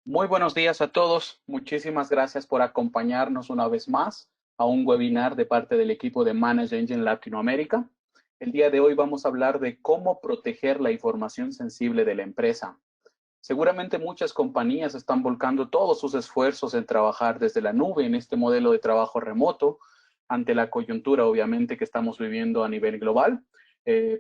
Muy buenos días a todos. Muchísimas gracias por acompañarnos una vez más a un webinar de parte del equipo de Manage Engine Latinoamérica. El día de hoy vamos a hablar de cómo proteger la información sensible de la empresa. Seguramente muchas compañías están volcando todos sus esfuerzos en trabajar desde la nube en este modelo de trabajo remoto, ante la coyuntura obviamente que estamos viviendo a nivel global.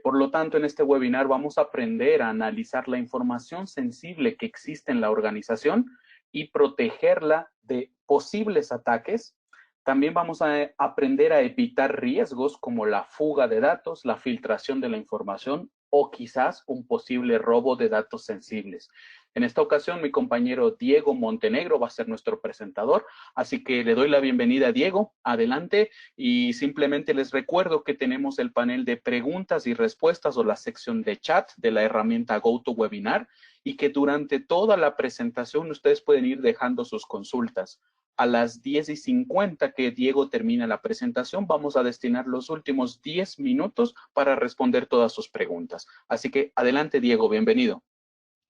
Por lo tanto, en este webinar vamos a aprender a analizar la información sensible que existe en la organización y protegerla de posibles ataques. También vamos a aprender a evitar riesgos como la fuga de datos, la filtración de la información o quizás un posible robo de datos sensibles. En esta ocasión, mi compañero Diego Montenegro va a ser nuestro presentador, así que le doy la bienvenida a Diego. Adelante, y simplemente les recuerdo que tenemos el panel de preguntas y respuestas o la sección de chat de la herramienta GoToWebinar y que durante toda la presentación ustedes pueden ir dejando sus consultas. A las 10:50 que Diego termina la presentación, vamos a destinar los últimos 10 minutos para responder todas sus preguntas. Así que adelante, Diego, bienvenido.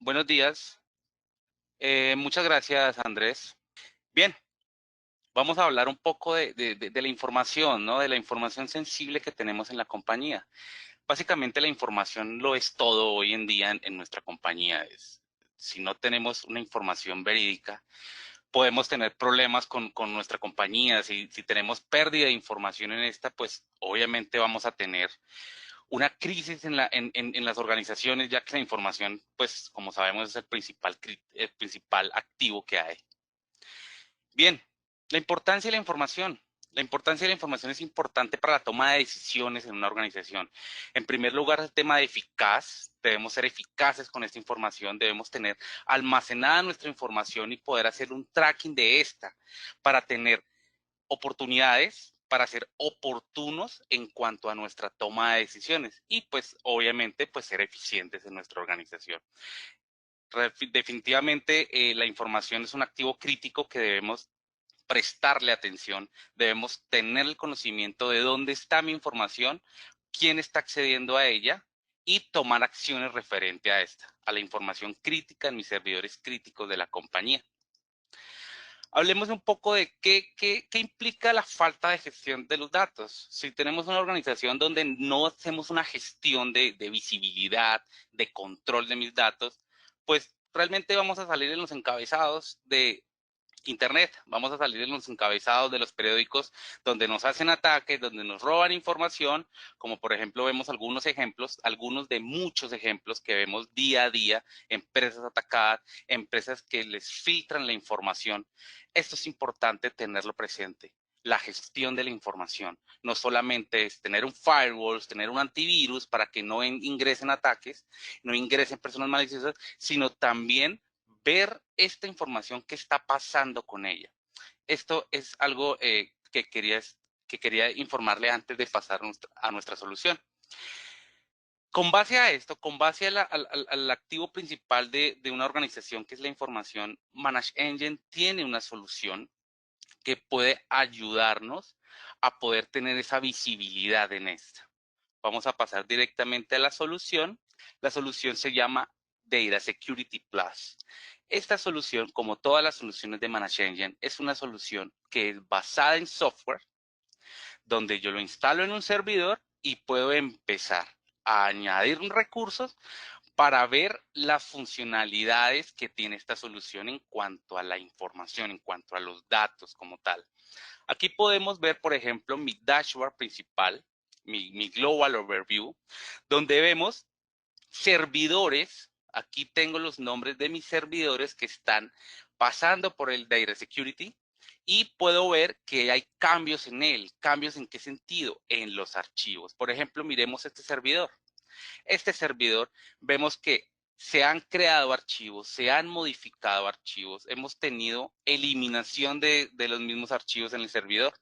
Buenos días. Muchas gracias, Andrés. Bien, vamos a hablar un poco de la información, ¿no? De la información sensible que tenemos en la compañía. Básicamente, la información lo es todo hoy en día en nuestra compañía. Si no tenemos una información verídica, podemos tener problemas con nuestra compañía. Si tenemos pérdida de información en esta, pues obviamente vamos a tener una crisis en las organizaciones, ya que la información, pues como sabemos, es el principal activo que hay. Bien, la importancia de la información. La importancia de la información es importante para la toma de decisiones en una organización. En primer lugar, el tema de eficaz. Debemos ser eficaces con esta información. Debemos tener almacenada nuestra información y poder hacer un tracking de esta para tener oportunidades, para ser oportunos en cuanto a nuestra toma de decisiones y pues obviamente pues ser eficientes en nuestra organización. Definitivamente la información es un activo crítico que debemos prestarle atención, debemos tener el conocimiento de dónde está mi información, quién está accediendo a ella y tomar acciones referente a esta, a la información crítica en mis servidores críticos de la compañía. Hablemos un poco de qué implica la falta de gestión de los datos. Si tenemos una organización donde no hacemos una gestión de visibilidad, de control de mis datos, pues realmente vamos a salir en los encabezados de Internet, vamos a salir en los encabezados de los periódicos donde nos hacen ataques, donde nos roban información, como por ejemplo vemos algunos ejemplos, algunos de muchos ejemplos que vemos día a día, empresas atacadas, empresas que les filtran la información. Esto es importante tenerlo presente. La gestión de la información. No solamente es tener un firewall, tener un antivirus para que no ingresen ataques, no ingresen personas maliciosas, sino también ver esta información que está pasando con ella. Esto es algo que quería informarle antes de pasar a nuestra solución. Con base a esto, con base al activo principal de una organización que es la información, Manage Engine tiene una solución que puede ayudarnos a poder tener esa visibilidad en esta. Vamos a pasar directamente a la solución. La solución se llama Data Security Plus. Esta solución, como todas las soluciones de Manage Engine, es una solución que es basada en software, donde yo lo instalo en un servidor y puedo empezar a añadir recursos para ver las funcionalidades que tiene esta solución en cuanto a la información, en cuanto a los datos como tal. Aquí podemos ver, por ejemplo, mi dashboard principal, mi Global Overview, donde vemos servidores. Aquí tengo los nombres de mis servidores que están pasando por el Data Security y puedo ver que hay cambios en él. ¿Cambios en qué sentido? En los archivos. Por ejemplo, miremos este servidor. Este servidor, vemos que se han creado archivos, se han modificado archivos, hemos tenido eliminación de los mismos archivos en el servidor,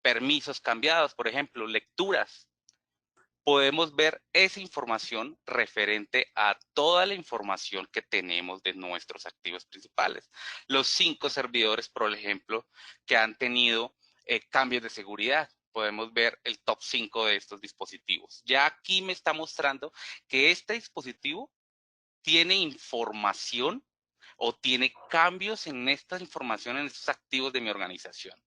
permisos cambiados, por ejemplo, lecturas. Podemos ver esa información referente a toda la información que tenemos de nuestros activos principales. Los 5 servidores, por ejemplo, que han tenido cambios de seguridad. Podemos ver el top 5 de estos dispositivos. Ya aquí me está mostrando que este dispositivo tiene información o tiene cambios en esta información, en estos activos de mi organización.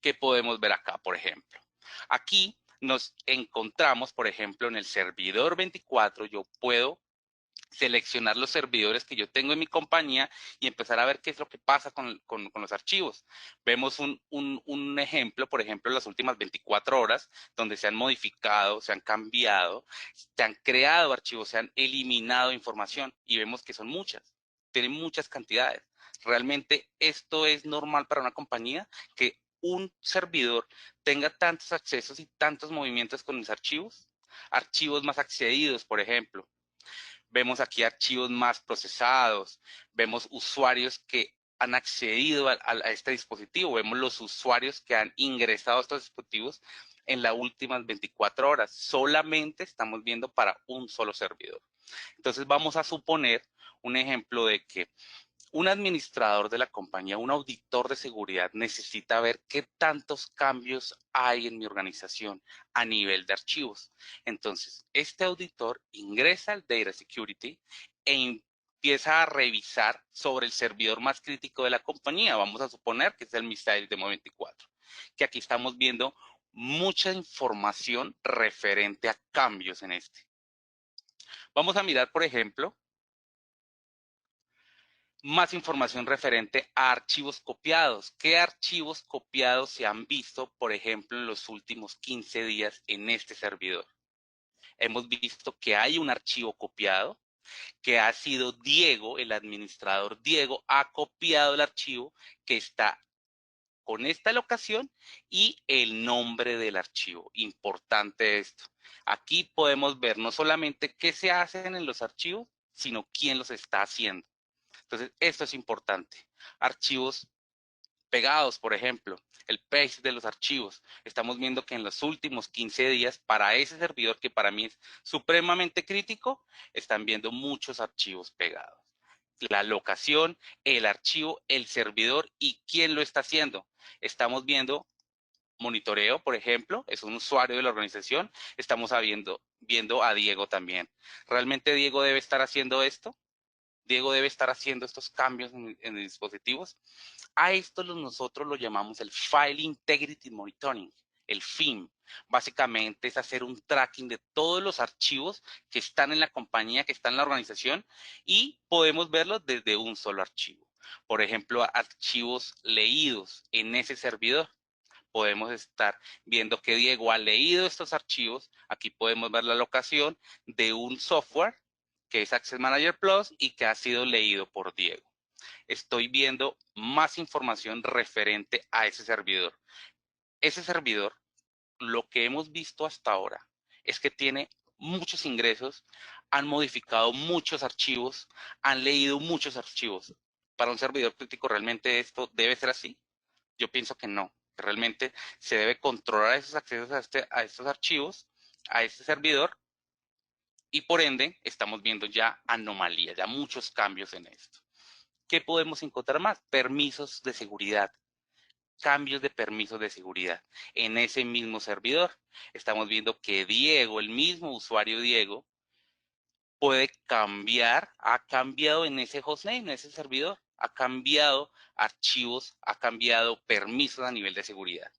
¿Qué podemos ver acá, por ejemplo? Aquí nos encontramos, por ejemplo, en el servidor 24, yo puedo seleccionar los servidores que yo tengo en mi compañía y empezar a ver qué es lo que pasa con los archivos. Vemos un ejemplo, por ejemplo, las últimas 24 horas, donde se han modificado, se han cambiado, se han creado archivos, se han eliminado información y vemos que son muchas, tienen muchas cantidades. Realmente esto es normal para una compañía, que un servidor tenga tantos accesos y tantos movimientos con los archivos más accedidos, por ejemplo. Vemos aquí archivos más procesados, vemos usuarios que han accedido a este dispositivo, vemos los usuarios que han ingresado a estos dispositivos en las últimas 24 horas. Solamente estamos viendo para un solo servidor. Entonces vamos a suponer un ejemplo de que un administrador de la compañía, un auditor de seguridad, necesita ver qué tantos cambios hay en mi organización a nivel de archivos. Entonces, este auditor ingresa al Data Security e empieza a revisar sobre el servidor más crítico de la compañía. Vamos a suponer que es el Misail Demo 24, que aquí estamos viendo mucha información referente a cambios en este. Vamos a mirar, por ejemplo, más información referente a archivos copiados. ¿Qué archivos copiados se han visto, por ejemplo, en los últimos 15 días en este servidor? Hemos visto que hay un archivo copiado, que ha sido Diego, el administrador Diego, ha copiado el archivo que está con esta locación y el nombre del archivo. Importante esto. Aquí podemos ver no solamente qué se hacen en los archivos, sino quién los está haciendo. Entonces, esto es importante. Archivos pegados, por ejemplo, el paste de los archivos. Estamos viendo que en los últimos 15 días, para ese servidor que para mí es supremamente crítico, están viendo muchos archivos pegados. La locación, el archivo, el servidor y quién lo está haciendo. Estamos viendo monitoreo, por ejemplo, es un usuario de la organización. Estamos viendo a Diego también. ¿Realmente Diego debe estar haciendo esto? Diego debe estar haciendo estos cambios en dispositivos. A esto nosotros lo llamamos el File Integrity Monitoring, el FIM. Básicamente es hacer un tracking de todos los archivos que están en la compañía, que están en la organización, y podemos verlos desde un solo archivo. Por ejemplo, archivos leídos en ese servidor. Podemos estar viendo que Diego ha leído estos archivos. Aquí podemos ver la locación de un software que es Access Manager Plus y que ha sido leído por Diego. Estoy viendo más información referente a ese servidor. Ese servidor, lo que hemos visto hasta ahora es que tiene muchos ingresos, han modificado muchos archivos, han leído muchos archivos. Para un servidor crítico, ¿realmente esto debe ser así? Yo pienso que no. Realmente se debe controlar esos accesos a estos archivos, a este servidor, y por ende estamos viendo ya anomalías, ya muchos cambios en esto. ¿Qué podemos encontrar más? Permisos de seguridad, cambios de permisos de seguridad en ese mismo servidor. Estamos viendo que Diego, el mismo usuario Diego, puede cambiar, ha cambiado en ese hostname, en ese servidor, ha cambiado archivos, ha cambiado permisos a nivel de seguridad.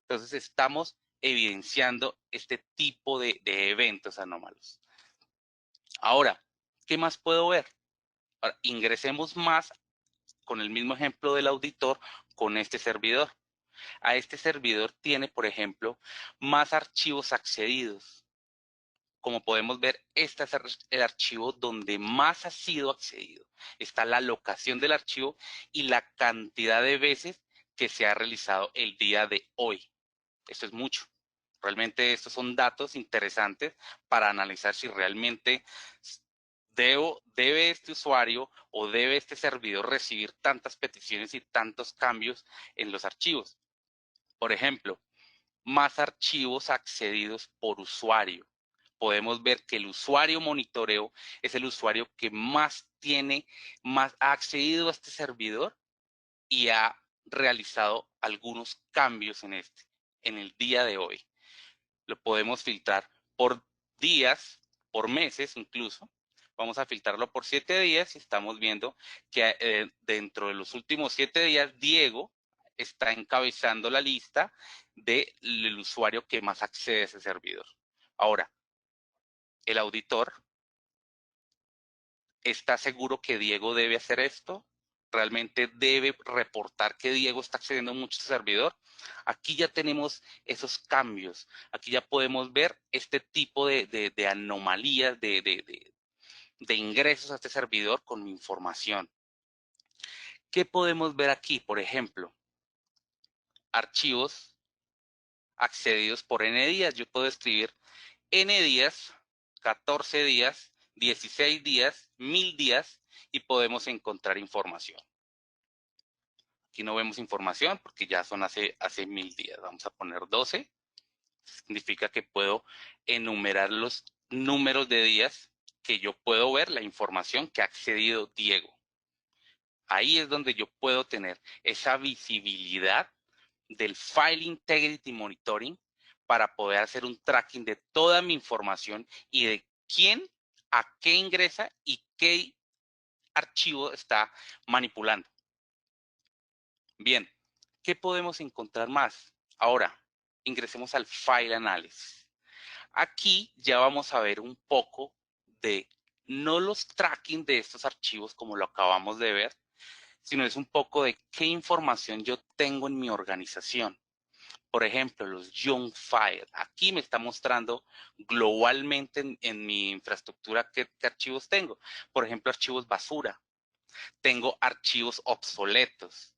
Entonces estamos evidenciando este tipo de eventos anómalos. Ahora, ¿qué más puedo ver? Ahora, ingresemos más con el mismo ejemplo del auditor con este servidor. A este servidor tiene, por ejemplo, más archivos accedidos. Como podemos ver, este es el archivo donde más ha sido accedido. Está la locación del archivo y la cantidad de veces que se ha realizado el día de hoy. Esto es mucho. Realmente estos son datos interesantes para analizar si realmente debe este usuario o debe este servidor recibir tantas peticiones y tantos cambios en los archivos. Por ejemplo, más archivos accedidos por usuario. Podemos ver que el usuario monitoreo es el usuario que más ha accedido a este servidor y ha realizado algunos cambios en el día de hoy. Lo podemos filtrar por días, por meses incluso. Vamos a filtrarlo por 7 días y estamos viendo que dentro de los últimos 7 días, Diego está encabezando la lista del usuario que más accede a ese servidor. Ahora, el auditor está seguro que Diego debe hacer esto. Realmente debe reportar que Diego está accediendo mucho a ese servidor. Aquí ya tenemos esos cambios. Aquí ya podemos ver este tipo de anomalías, de ingresos a este servidor con mi información. ¿Qué podemos ver aquí? Por ejemplo, archivos accedidos por N días. Yo puedo escribir N días, 14 días, 16 días, 1000 días y podemos encontrar información. Aquí no vemos información porque ya son hace 1000 días. Vamos a poner 12. Significa que puedo enumerar los números de días que yo puedo ver la información que ha accedido Diego. Ahí es donde yo puedo tener esa visibilidad del File Integrity Monitoring para poder hacer un tracking de toda mi información y de quién a qué ingresa y qué archivo está manipulando. Bien, ¿qué podemos encontrar más? Ahora, ingresemos al File Analysis. Aquí ya vamos a ver un poco de no los tracking de estos archivos como lo acabamos de ver, sino es un poco de qué información yo tengo en mi organización. Por ejemplo, los junk files. Aquí me está mostrando globalmente en mi infraestructura qué archivos tengo. Por ejemplo, archivos basura. Tengo archivos obsoletos,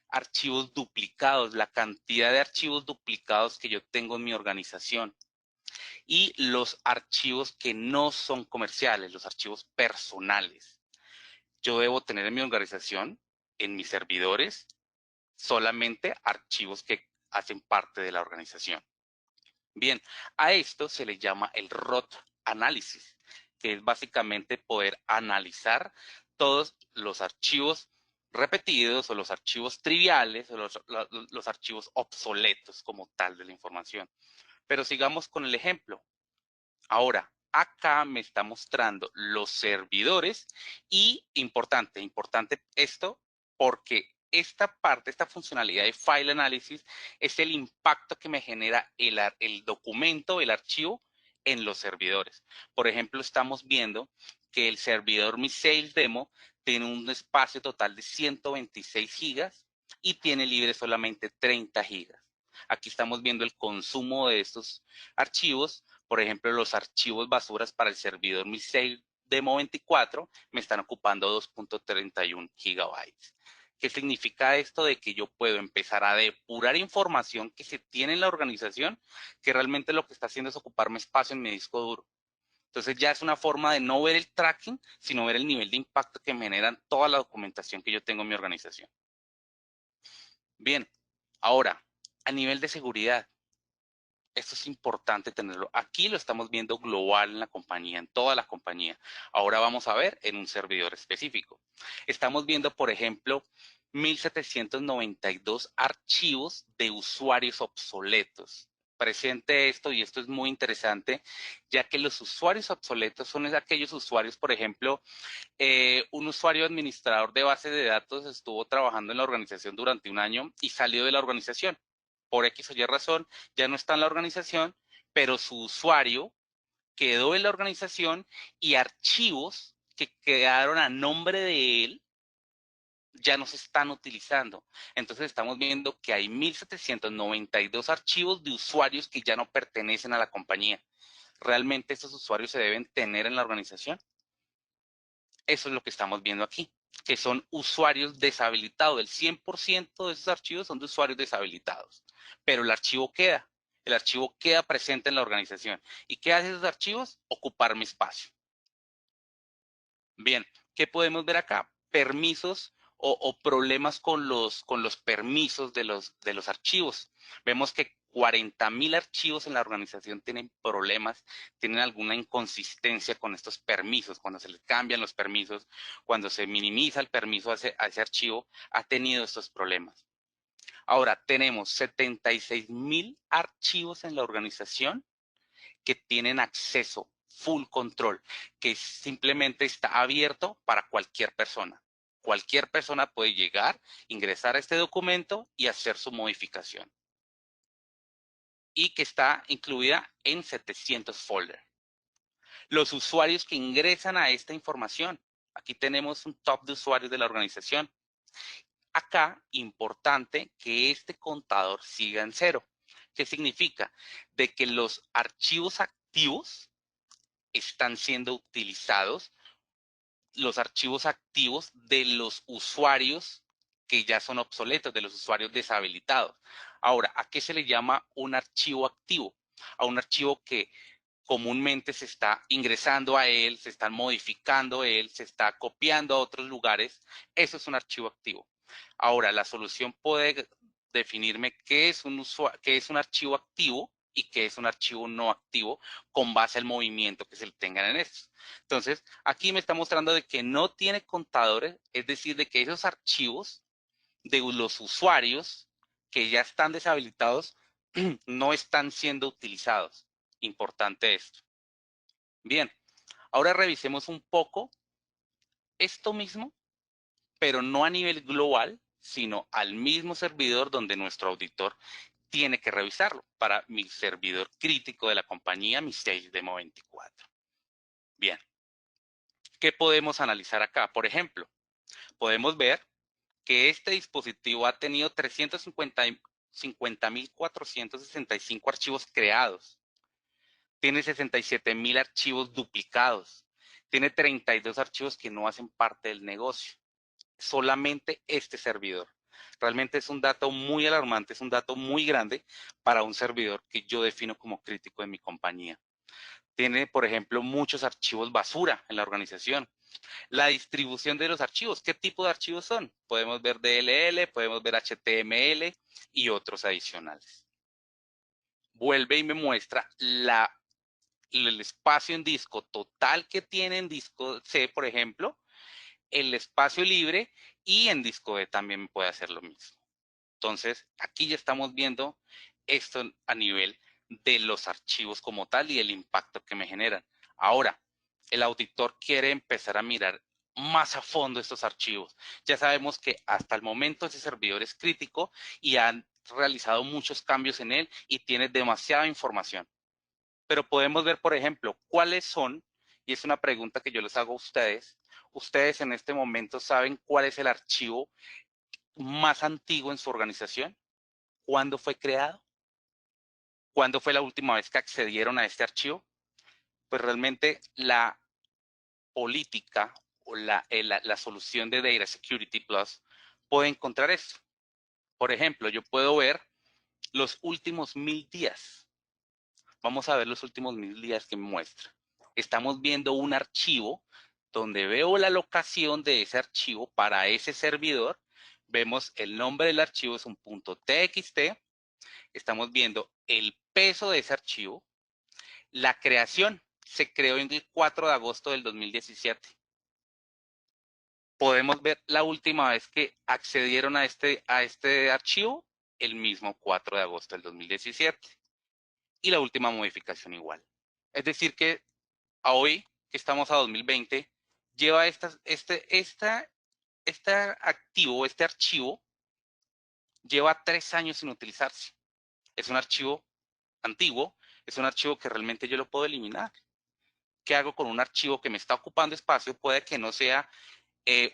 archivos duplicados, la cantidad de archivos duplicados que yo tengo en mi organización. Y los archivos que no son comerciales, los archivos personales. Yo debo tener en mi organización, en mis servidores, solamente archivos que hacen parte de la organización. Bien, a esto se le llama el ROT análisis, que es básicamente poder analizar todos los archivos repetidos o los archivos triviales o los archivos obsoletos como tal de la información. Pero sigamos con el ejemplo. Ahora, acá me está mostrando los servidores y importante esto porque esta parte, esta funcionalidad de File Analysis es el impacto que me genera el documento, el archivo en los servidores. Por ejemplo, estamos viendo que el servidor Mi Sales Demo tiene un espacio total de 126 gigas y tiene libre solamente 30 gigas. Aquí estamos viendo el consumo de estos archivos. Por ejemplo, los archivos basuras para el servidor Mi Sales Demo 24 me están ocupando 2.31 gigabytes. ¿Qué significa esto? De que yo puedo empezar a depurar información que se tiene en la organización, que realmente lo que está haciendo es ocuparme espacio en mi disco duro. Entonces ya es una forma de no ver el tracking, sino ver el nivel de impacto que me generan toda la documentación que yo tengo en mi organización. Bien, ahora, a nivel de seguridad, esto es importante tenerlo. Aquí lo estamos viendo global en la compañía, en toda la compañía. Ahora vamos a ver en un servidor específico. Estamos viendo, por ejemplo, 1792 archivos de usuarios obsoletos. Presente esto, y esto es muy interesante, ya que los usuarios obsoletos son aquellos usuarios, por ejemplo, un usuario administrador de base de datos estuvo trabajando en la organización durante un año y salió de la organización. Por X o Y razón, ya no está en la organización, pero su usuario quedó en la organización y archivos que quedaron a nombre de él ya no se están utilizando. Entonces estamos viendo que hay 1792 archivos de usuarios que ya no pertenecen a la compañía. ¿Realmente estos usuarios se deben tener en la organización? Eso es lo que estamos viendo aquí, que son usuarios deshabilitados. El 100% de esos archivos son de usuarios deshabilitados, pero el archivo queda presente en la organización. ¿Y qué hacen esos archivos? Ocupar mi espacio. Bien, ¿qué podemos ver acá? Permisos o problemas con los permisos de los archivos. Vemos que 40,000 archivos en la organización tienen problemas, tienen alguna inconsistencia con estos permisos, cuando se les cambian los permisos, cuando se minimiza el permiso a ese archivo, ha tenido estos problemas. Ahora, tenemos 76,000 archivos en la organización que tienen acceso full control, que simplemente está abierto para cualquier persona. Cualquier persona puede llegar, ingresar a este documento y hacer su modificación. Y que está incluida en 700 folders. Los usuarios que ingresan a esta información. Aquí tenemos un top de usuarios de la organización. Acá, importante que este contador siga en 0. ¿Qué significa? De que los archivos activos están siendo utilizados, los archivos activos de los usuarios que ya son obsoletos, de los usuarios deshabilitados. Ahora, ¿a qué se le llama un archivo activo? A un archivo que comúnmente se está ingresando a él, se está modificando él, se está copiando a otros lugares. Eso es un archivo activo. Ahora, la solución puede definirme qué es un archivo activo y qué es un archivo no activo con base al movimiento que se le tengan en estos. Entonces, aquí me está mostrando de que no tiene contadores, es decir, de que esos archivos de los usuarios que ya están deshabilitados no están siendo utilizados. Importante esto. Bien, ahora revisemos un poco esto mismo, pero no a nivel global, sino al mismo servidor donde nuestro auditor tiene que revisarlo para mi servidor crítico de la compañía, mi Sage Demo 24. Bien, ¿qué podemos analizar acá? Por ejemplo, podemos ver que este dispositivo ha tenido 350.465 archivos creados. Tiene 67.000 archivos duplicados. Tiene 32 archivos que no hacen parte del negocio. Solamente este servidor. Realmente es un dato muy alarmante, es un dato muy grande para un servidor que yo defino como crítico de mi compañía. Tiene, por ejemplo, muchos archivos basura en la organización. La distribución de los archivos, ¿qué tipo de archivos son? Podemos ver DLL, podemos ver HTML y otros adicionales. Vuelve y me muestra el espacio en disco total que tiene en disco C, por ejemplo, el espacio libre, y en disco D también puede hacer lo mismo. Entonces, aquí ya estamos viendo esto a nivel de los archivos como tal y el impacto que me generan. Ahora, el auditor quiere empezar a mirar más a fondo estos archivos. Ya sabemos que hasta el momento ese servidor es crítico y han realizado muchos cambios en él y tiene demasiada información. Pero podemos ver, por ejemplo, cuáles son, y es una pregunta que yo les hago a ustedes. ¿Ustedes en este momento saben cuál es el archivo más antiguo en su organización? ¿Cuándo fue creado? ¿Cuándo fue la última vez que accedieron a este archivo? Pues realmente la política o la solución de Data Security Plus puede encontrar esto. Por ejemplo, yo puedo ver los últimos 1000 días. Vamos a ver los últimos 1000 días que me muestra. Estamos viendo un archivo donde veo la locación de ese archivo para ese servidor. Vemos el nombre del archivo, es un .txt. Estamos viendo el peso de ese archivo. La creación se creó en el 4 de agosto del 2017. Podemos ver la última vez que accedieron a este archivo, el mismo 4 de agosto del 2017. Y la última modificación igual. Es decir que a hoy, que estamos a 2020, lleva este archivo, lleva 3 años sin utilizarse. Es un archivo antiguo, es un archivo que realmente yo lo puedo eliminar. ¿Qué hago con un archivo que me está ocupando espacio? Puede que no sea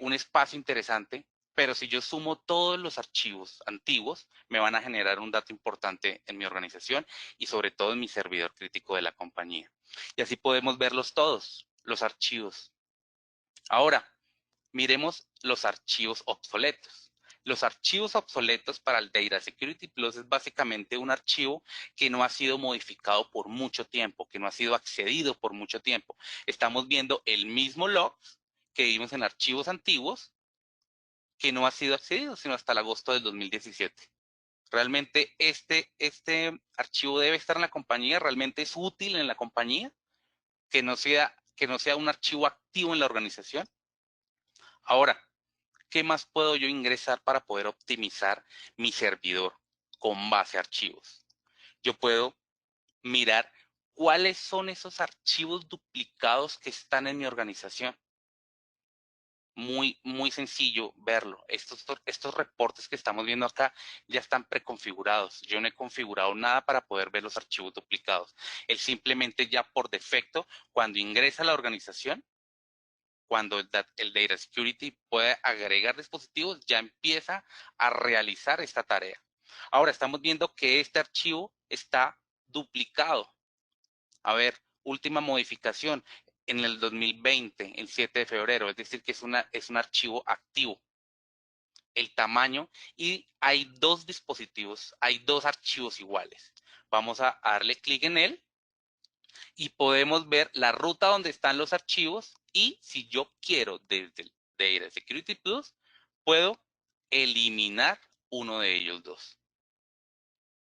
un espacio interesante, pero si yo sumo todos los archivos antiguos, me van a generar un dato importante en mi organización y sobre todo en mi servidor crítico de la compañía. Y así podemos verlos todos, los archivos. Ahora, miremos los archivos obsoletos. Los archivos obsoletos para el Data Security Plus es básicamente un archivo que no ha sido modificado por mucho tiempo, que no ha sido accedido por mucho tiempo. Estamos viendo el mismo log que vimos en archivos antiguos, que no ha sido accedido sino hasta el agosto del 2017. Realmente este archivo debe estar en la compañía, realmente es útil en la compañía, que no sea un archivo activo en la organización. Ahora, ¿qué más puedo yo ingresar para poder optimizar mi servidor con base a archivos? Yo puedo mirar ¿cuáles son esos archivos duplicados que están en mi organización? Muy sencillo verlo. Estos reportes que estamos viendo acá ya están preconfigurados. Yo no he configurado nada para poder ver los archivos duplicados. Él simplemente ya por defecto, cuando ingresa a la organización, cuando el Data Security puede agregar dispositivos, ya empieza a realizar esta tarea. Ahora estamos viendo que este archivo está duplicado. A ver, última modificación en el 2020, el 7 de febrero, es decir, que es un archivo activo. El tamaño, y hay dos dispositivos, hay dos archivos iguales. Vamos a darle clic en él y podemos ver la ruta donde están los archivos, y si yo quiero desde el Data Security Plus, puedo eliminar uno de ellos dos.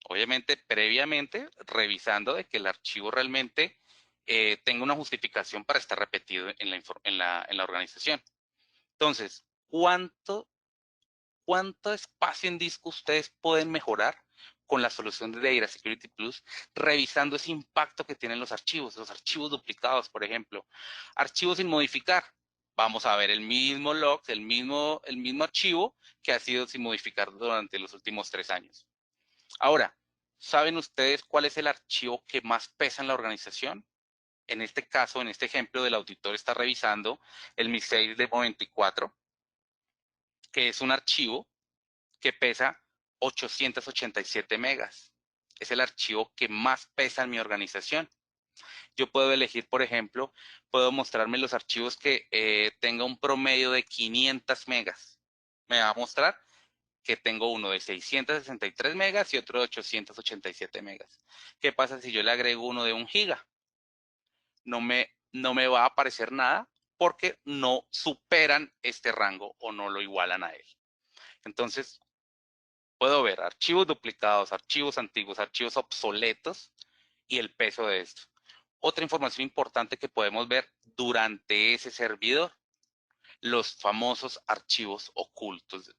Obviamente, previamente, revisando de que el archivo realmente tenga una justificación para estar repetido en la organización. Entonces, ¿cuánto espacio en disco ustedes pueden mejorar con la solución de Data Security Plus, revisando ese impacto que tienen los archivos duplicados, por ejemplo? Archivos sin modificar. Vamos a ver el mismo log, el mismo archivo que ha sido sin modificar durante los últimos 3 años. Ahora, ¿saben ustedes cuál es el archivo que más pesa en la organización? En este caso, en este ejemplo, del auditor está revisando el MIS6 de 24, que es un archivo que pesa 887 megas. Es el archivo que más pesa en mi organización. Yo puedo elegir, por ejemplo, puedo mostrarme los archivos que tenga un promedio de 500 megas. Me va a mostrar que tengo uno de 663 megas y otro de 887 megas. ¿Qué pasa si yo le agrego uno de 1 giga? No me va a aparecer nada porque no superan este rango o no lo igualan a él. Entonces, puedo ver archivos duplicados, archivos antiguos, archivos obsoletos y el peso de esto. Otra información importante que podemos ver durante ese servidor, los famosos archivos ocultos.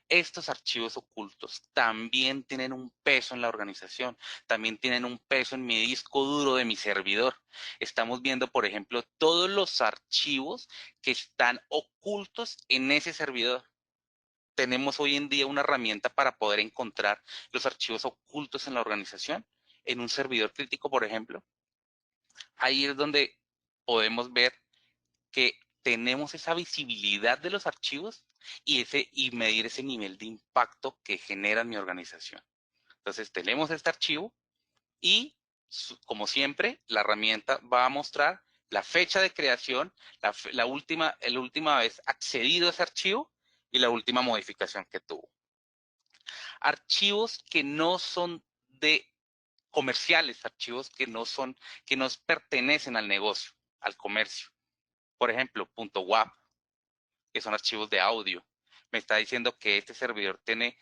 Estos archivos ocultos también tienen un peso en la organización, también tienen un peso en mi disco duro de mi servidor. Estamos viendo, por ejemplo, todos los archivos que están ocultos en ese servidor. Tenemos hoy en día una herramienta para poder encontrar los archivos ocultos en la organización, en un servidor crítico, por ejemplo. Ahí es donde podemos ver que tenemos esa visibilidad de los archivos y medir ese nivel de impacto que genera en mi organización. Entonces tenemos este archivo y, como siempre, la herramienta va a mostrar la fecha de creación, la última vez accedido a ese archivo y la última modificación que tuvo. Archivos que no son de comerciales, archivos que no pertenecen al negocio, al comercio. Por ejemplo, .wav, que son archivos de audio. Me está diciendo que este servidor tiene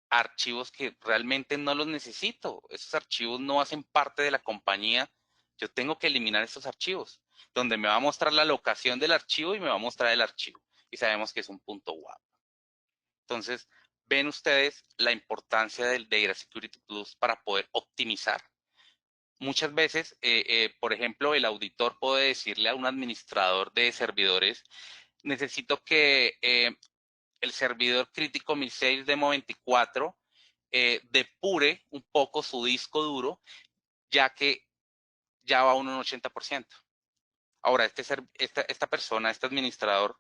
archivos que realmente no los necesito. Esos archivos no hacen parte de la compañía. Yo tengo que eliminar esos archivos, donde me va a mostrar la locación del archivo y me va a mostrar el archivo. Y sabemos que es un .wav. Entonces, ven ustedes la importancia del Data Security Plus para poder optimizar. Muchas veces, por ejemplo, el auditor puede decirle a un administrador de servidores: necesito que el servidor crítico MIS6 Demo 24 depure un poco su disco duro, ya que ya va a un 80%. Ahora, esta persona, este administrador,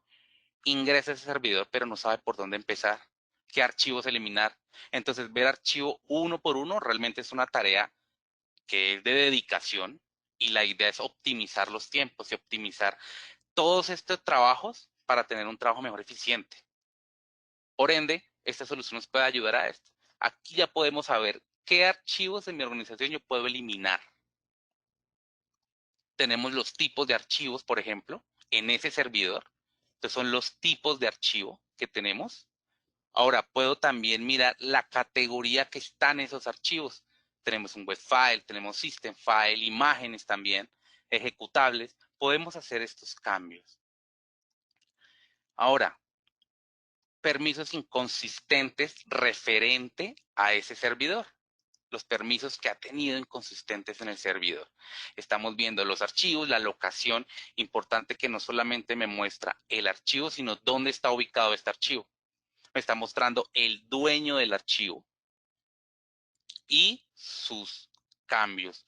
ingresa a ese servidor, pero no sabe por dónde empezar, qué archivos eliminar. Entonces, ver archivo uno por uno realmente es una tarea que es de dedicación, y la idea es optimizar los tiempos y optimizar todos estos trabajos para tener un trabajo mejor eficiente. Por ende, esta solución nos puede ayudar a esto. Aquí ya podemos saber qué archivos de mi organización yo puedo eliminar. Tenemos los tipos de archivos, por ejemplo, en ese servidor. Estos son los tipos de archivo que tenemos. Ahora, puedo también mirar la categoría que están esos archivos. Tenemos un web file, tenemos system file, imágenes también, ejecutables. Podemos hacer estos cambios. Ahora, permisos inconsistentes referente a ese servidor. los permisos que ha tenido inconsistentes en el servidor. Estamos viendo los archivos, la locación, importante que no solamente me muestra el archivo, sino dónde está ubicado este archivo. Me está mostrando el dueño del archivo y sus cambios,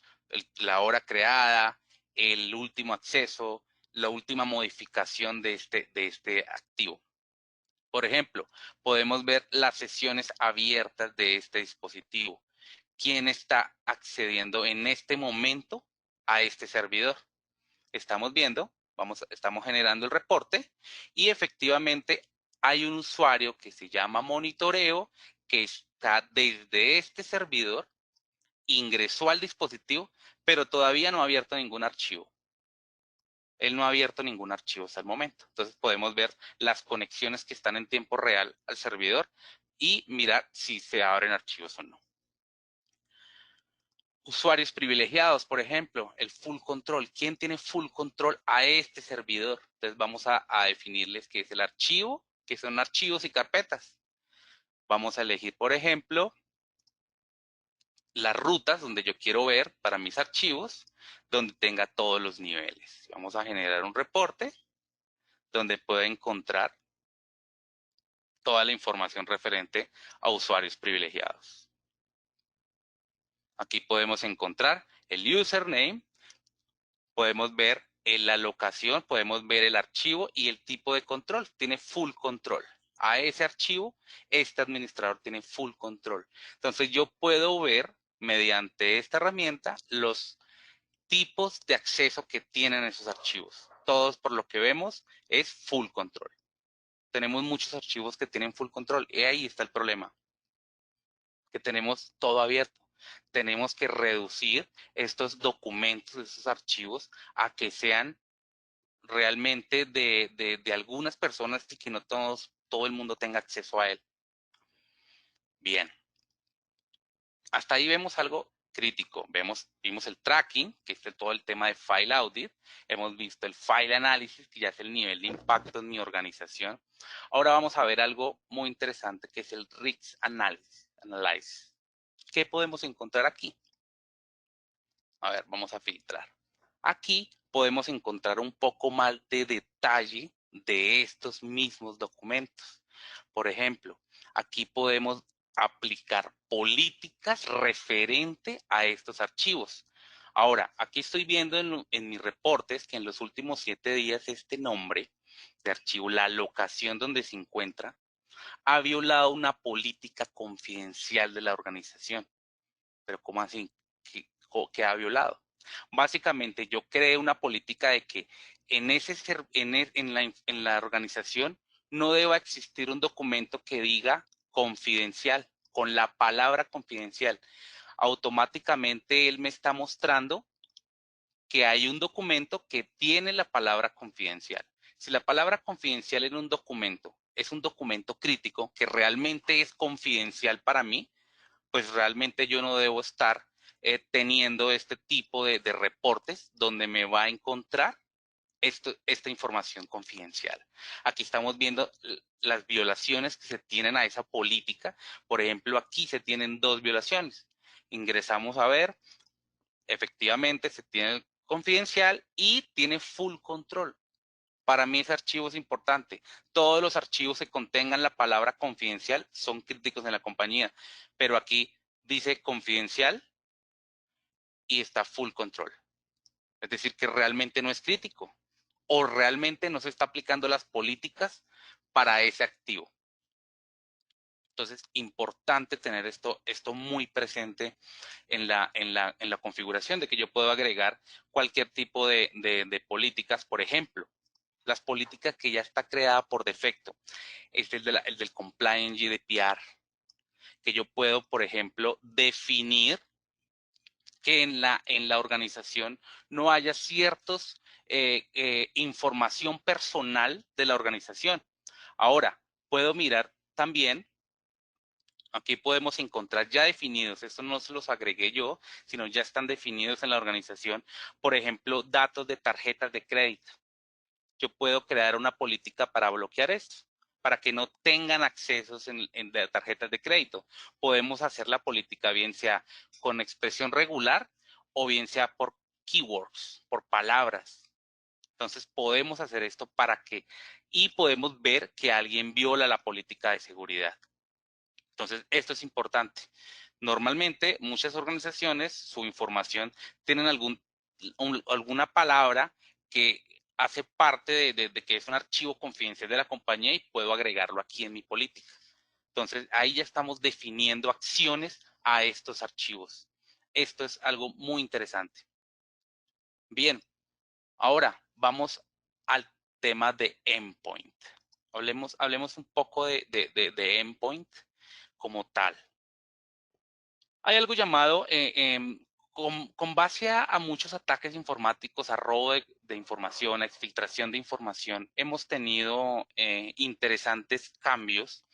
la hora creada, el último acceso, la última modificación de este activo. Por ejemplo, podemos ver las sesiones abiertas de este dispositivo. ¿Quién está accediendo en este momento a este servidor? Estamos viendo, estamos generando el reporte y efectivamente hay un usuario que se llama monitoreo que está desde este servidor, ingresó al dispositivo, pero todavía no ha abierto ningún archivo. Él no ha abierto ningún archivo hasta el momento. Entonces podemos ver las conexiones que están en tiempo real al servidor y mirar si se abren archivos o no. Usuarios privilegiados, por ejemplo, el full control. ¿Quién tiene full control a este servidor? Entonces vamos a definirles qué es el archivo, qué son archivos y carpetas. Vamos a elegir, por ejemplo, las rutas donde yo quiero ver para mis archivos, donde tenga todos los niveles. Vamos a generar un reporte donde pueda encontrar toda la información referente a usuarios privilegiados. Aquí podemos encontrar el username, podemos ver la locación, podemos ver el archivo y el tipo de control. Tiene full control. A ese archivo, este administrador tiene full control. Entonces yo puedo ver mediante esta herramienta los tipos de acceso que tienen esos archivos. Todos por lo que vemos es full control. Tenemos muchos archivos que tienen full control y ahí está el problema, que tenemos todo abierto. Tenemos que reducir estos documentos, esos archivos, a que sean realmente de algunas personas y que no todo el mundo tenga acceso a él. Bien, hasta ahí vemos algo crítico. Vimos el tracking, que es todo el tema de file audit. Hemos visto el file analysis, que ya es el nivel de impacto en mi organización. Ahora vamos a ver algo muy interesante, que es el risk analysis. ¿Qué podemos encontrar aquí? A ver, vamos a filtrar. Aquí podemos encontrar un poco más de detalle de estos mismos documentos. Por ejemplo, aquí podemos aplicar políticas referente a estos archivos. Ahora, aquí estoy viendo en mis reportes que en los últimos 7 días este nombre de archivo, la locación donde se encuentra, ha violado una política confidencial de la organización. Pero ¿cómo así? ¿Qué ha violado? Básicamente yo creé una política de que en la organización no deba existir un documento que diga confidencial, con la palabra confidencial. Automáticamente él me está mostrando que hay un documento que tiene la palabra confidencial. Si la palabra confidencial en un documento es un documento crítico que realmente es confidencial para mí, pues realmente yo no debo estar teniendo este tipo de reportes donde me va a encontrar esta información confidencial. Aquí estamos viendo las violaciones que se tienen a esa política. Por ejemplo, aquí se tienen 2 violaciones. Ingresamos a ver, efectivamente se tiene confidencial y tiene full control. Para mí ese archivo es importante. Todos los archivos que contengan la palabra confidencial son críticos en la compañía, pero aquí dice confidencial y está full control. Es decir, que realmente no es crítico o realmente no se está aplicando las políticas para ese activo. Entonces, importante tener esto muy presente en la configuración de que yo puedo agregar cualquier tipo de políticas. Por ejemplo, las políticas que ya está creada por defecto. Este es el del Compliance GDPR, que yo puedo, por ejemplo, definir que en la organización no haya ciertos información personal de la organización. Ahora, puedo mirar también, aquí podemos encontrar ya definidos, esto no se los agregué yo, sino ya están definidos en la organización, por ejemplo, datos de tarjetas de crédito. Yo puedo crear una política para bloquear esto, para que no tengan accesos en de tarjetas de crédito. Podemos hacer la política bien sea con expresión regular o bien sea por keywords, por palabras. Entonces podemos hacer esto y podemos ver que alguien viola la política de seguridad. Entonces esto es importante. Normalmente muchas organizaciones, su información tienen alguna palabra que hace parte de que es un archivo confidencial de la compañía y puedo agregarlo aquí en mi política. Entonces ahí ya estamos definiendo acciones a estos archivos. Esto es algo muy interesante. Bien, ahora vamos al tema de endpoint. Hablemos un poco de endpoint como tal. Hay algo llamado, con base a muchos ataques informáticos, a robo de información, a exfiltración de información, hemos tenido interesantes cambios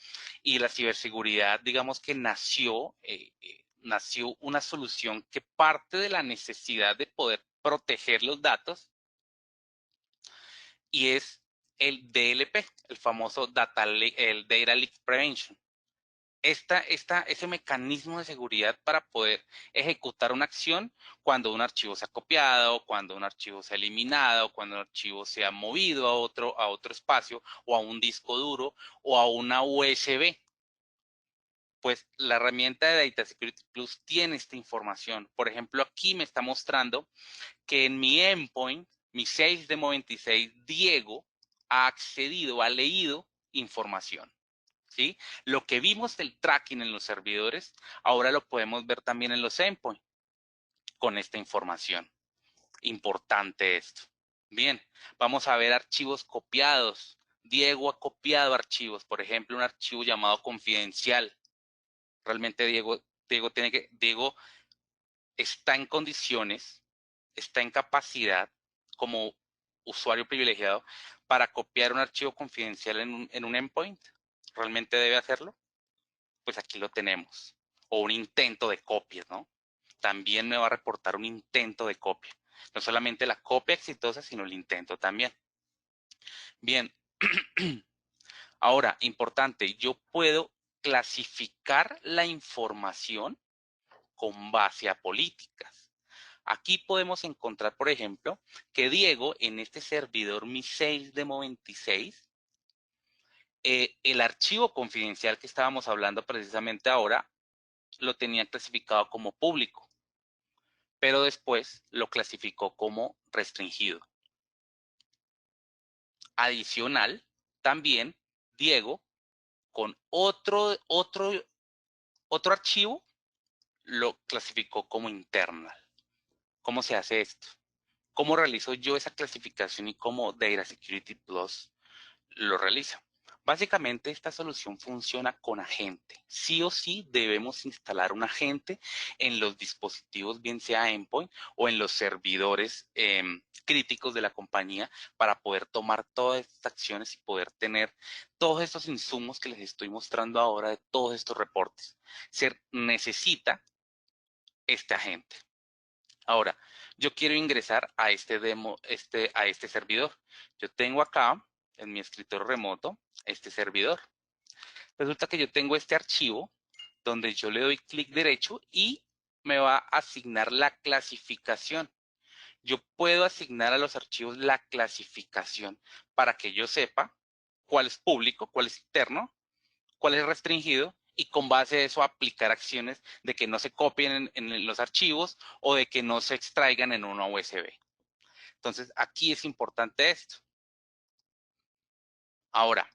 y la ciberseguridad, digamos que nació una solución que parte de la necesidad de poder proteger los datos y es el DLP, el famoso el Data Leak Prevention. Ese mecanismo de seguridad para poder ejecutar una acción cuando un archivo se ha copiado, cuando un archivo se ha eliminado, cuando un archivo se ha movido a otro espacio o a un disco duro o a una USB. Pues la herramienta de Data Security Plus tiene esta información. Por ejemplo, aquí me está mostrando que en mi endpoint, mi 6 de 96, Diego ha accedido, ha leído información. ¿Sí? Lo que vimos del tracking en los servidores, ahora lo podemos ver también en los endpoints con esta información. Importante esto. Bien, vamos a ver archivos copiados. Diego ha copiado archivos, por ejemplo, un archivo llamado confidencial. Realmente Diego está en condiciones, está en capacidad como usuario privilegiado para copiar un archivo confidencial en un endpoint. ¿Realmente debe hacerlo? Pues aquí lo tenemos. O un intento de copia, ¿no? También me va a reportar un intento de copia. No solamente la copia exitosa, sino el intento también. Bien. Ahora, importante, yo puedo clasificar la información con base a políticas. Aquí podemos encontrar, por ejemplo, que Diego en este servidor Mi6 de 96, el archivo confidencial que estábamos hablando precisamente ahora, lo tenía clasificado como público, pero después lo clasificó como restringido. Adicional, también Diego con otro archivo lo clasificó como internal. ¿Cómo se hace esto? ¿Cómo realizo yo esa clasificación y cómo Data Security Plus lo realiza? Básicamente esta solución funciona con agente. Sí o sí debemos instalar un agente en los dispositivos, bien sea endpoint o en los servidores críticos de la compañía para poder tomar todas estas acciones y poder tener todos estos insumos que les estoy mostrando ahora de todos estos reportes. Se necesita este agente. Ahora, yo quiero ingresar a a este servidor. Yo tengo acá en mi escritorio remoto este servidor. Resulta que yo tengo este archivo donde yo le doy clic derecho y me va a asignar la clasificación. Yo puedo asignar a los archivos la clasificación para que yo sepa cuál es público, cuál es interno, cuál es restringido y con base a eso aplicar acciones de que no se copien en los archivos o de que no se extraigan en una USB. Entonces, aquí es importante esto. Ahora,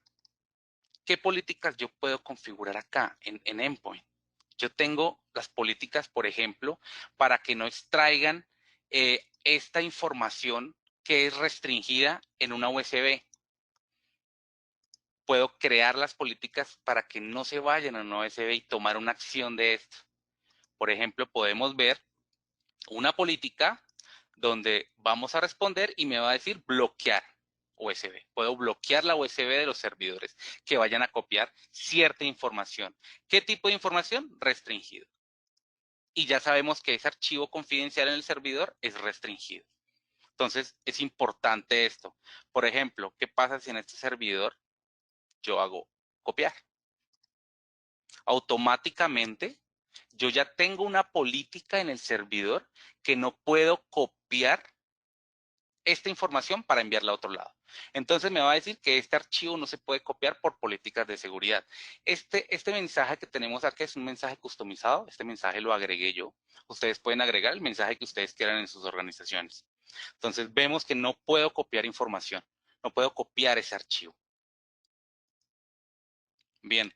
¿qué políticas yo puedo configurar acá en Endpoint? Yo tengo las políticas, por ejemplo, para que no extraigan esta información que es restringida en una USB. Puedo crear las políticas para que no se vayan a una USB y tomar una acción de esto. Por ejemplo, podemos ver una política donde vamos a responder y me va a decir bloquear USB. Puedo bloquear la USB de los servidores que vayan a copiar cierta información. ¿Qué tipo de información? Restringido. Y ya sabemos que ese archivo confidencial en el servidor es restringido. Entonces, es importante esto. Por ejemplo, ¿qué pasa si en este servidor yo hago copiar. Automáticamente, yo ya tengo una política en el servidor que no puedo copiar esta información para enviarla a otro lado. Entonces me va a decir que este archivo no se puede copiar por políticas de seguridad. Este mensaje que tenemos aquí es un mensaje customizado. Este mensaje lo agregué yo. Ustedes pueden agregar el mensaje que ustedes quieran en sus organizaciones. Entonces vemos que no puedo copiar información. No puedo copiar ese archivo. Bien.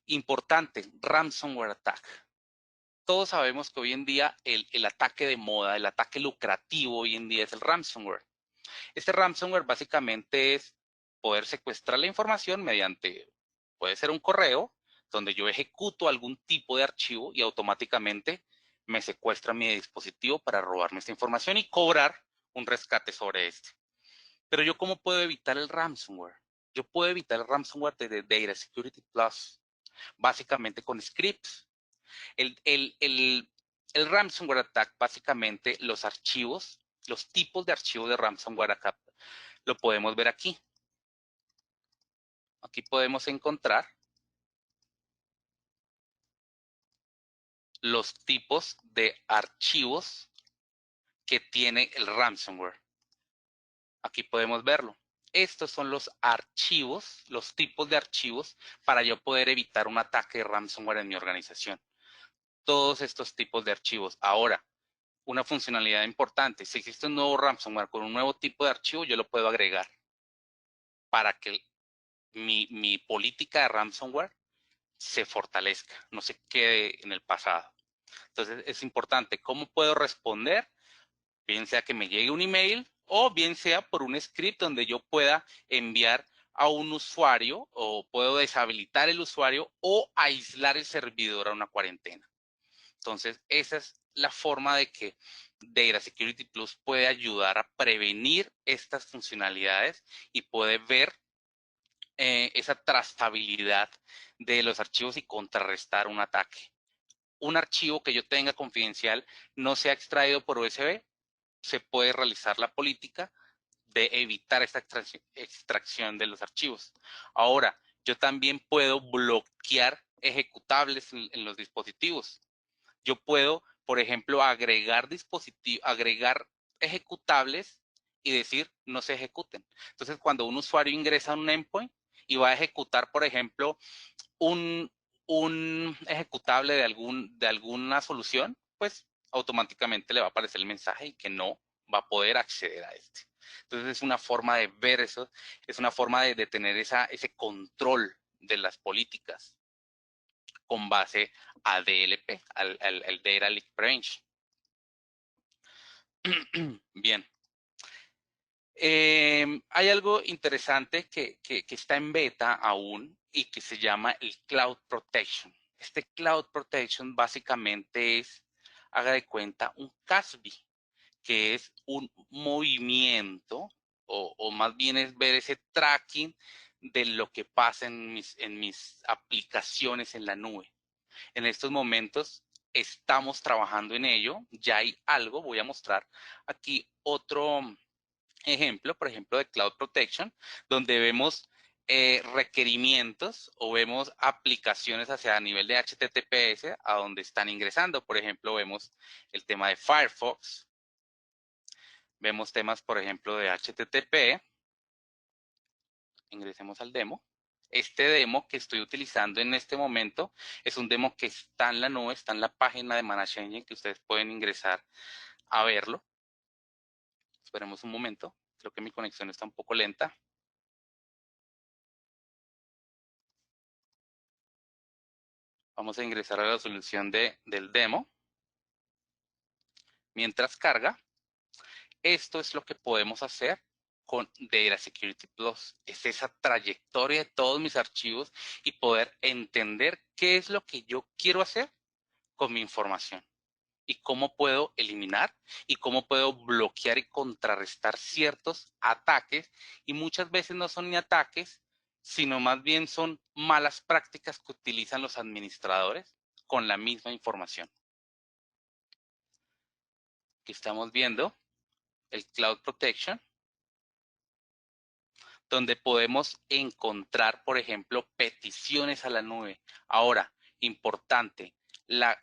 Importante, ransomware attack. Todos sabemos que hoy en día el ataque de moda, el ataque lucrativo hoy en día es el ransomware. Este ransomware básicamente es poder secuestrar la información mediante, puede ser un correo, donde yo ejecuto algún tipo de archivo y automáticamente me secuestra mi dispositivo para robarme esta información y cobrar un rescate sobre este. Pero yo, ¿cómo puedo evitar el ransomware? Yo puedo evitar el ransomware de Data Security Plus, básicamente con scripts. El ransomware attack, básicamente los archivos, los tipos de archivos de ransomware attack, lo podemos ver aquí. Aquí podemos encontrar los tipos de archivos que tiene el ransomware. Aquí podemos verlo. Estos son los archivos, los tipos de archivos para yo poder evitar un ataque de ransomware en mi organización. Todos estos tipos de archivos. Ahora, una funcionalidad importante. Si existe un nuevo ransomware con un nuevo tipo de archivo, yo lo puedo agregar para que mi política de ransomware se fortalezca, no se quede en el pasado. Entonces, es importante cómo puedo responder, bien sea que me llegue un email o bien sea por un script donde yo pueda enviar a un usuario o puedo deshabilitar el usuario o aislar el servidor a una cuarentena. Entonces, esa es la forma de que Data Security Plus puede ayudar a prevenir estas funcionalidades y puede ver esa trazabilidad de los archivos y contrarrestar un ataque. Un archivo que yo tenga confidencial no sea extraído por USB, se puede realizar la política de evitar esta extracción de los archivos. Ahora, yo también puedo bloquear ejecutables en los dispositivos. Yo puedo, por ejemplo, agregar ejecutables y decir no se ejecuten. Entonces, cuando un usuario ingresa a un endpoint y va a ejecutar, por ejemplo, un, un ejecutable de alguna solución, pues automáticamente le va a aparecer el mensaje y que no va a poder acceder a este. Entonces es una forma de ver eso, es una forma de tener ese control de las políticas con base a DLP, al Data Leak Prevention. Bien. Hay algo interesante que está en beta aún y que se llama el Cloud Protection. Este Cloud Protection básicamente es, haga de cuenta, un CASB, que es un movimiento o más bien es ver ese tracking de lo que pasa en mis aplicaciones en la nube. En estos momentos estamos trabajando en ello, ya hay algo, voy a mostrar aquí otro ejemplo, por ejemplo, de Cloud Protection, donde vemos requerimientos o vemos aplicaciones hacia nivel de HTTPS a donde están ingresando. Por ejemplo, vemos el tema de Firefox, vemos temas, por ejemplo, de HTTP. Ingresemos al demo. Este demo que estoy utilizando en este momento es un demo que está en la nube, está en la página de ManageEngine, que ustedes pueden ingresar a verlo. Esperemos un momento. Creo que mi conexión está un poco lenta. Vamos a ingresar a la solución del demo. Mientras carga, esto es lo que podemos hacer con Data Security Plus. Es esa trayectoria de todos mis archivos y poder entender qué es lo que yo quiero hacer con mi información y cómo puedo eliminar y cómo puedo bloquear y contrarrestar ciertos ataques. Y muchas veces no son ni ataques, sino más bien son malas prácticas que utilizan los administradores con la misma información. Aquí estamos viendo el Cloud Protection, donde podemos encontrar, por ejemplo, peticiones a la nube. Ahora, importante,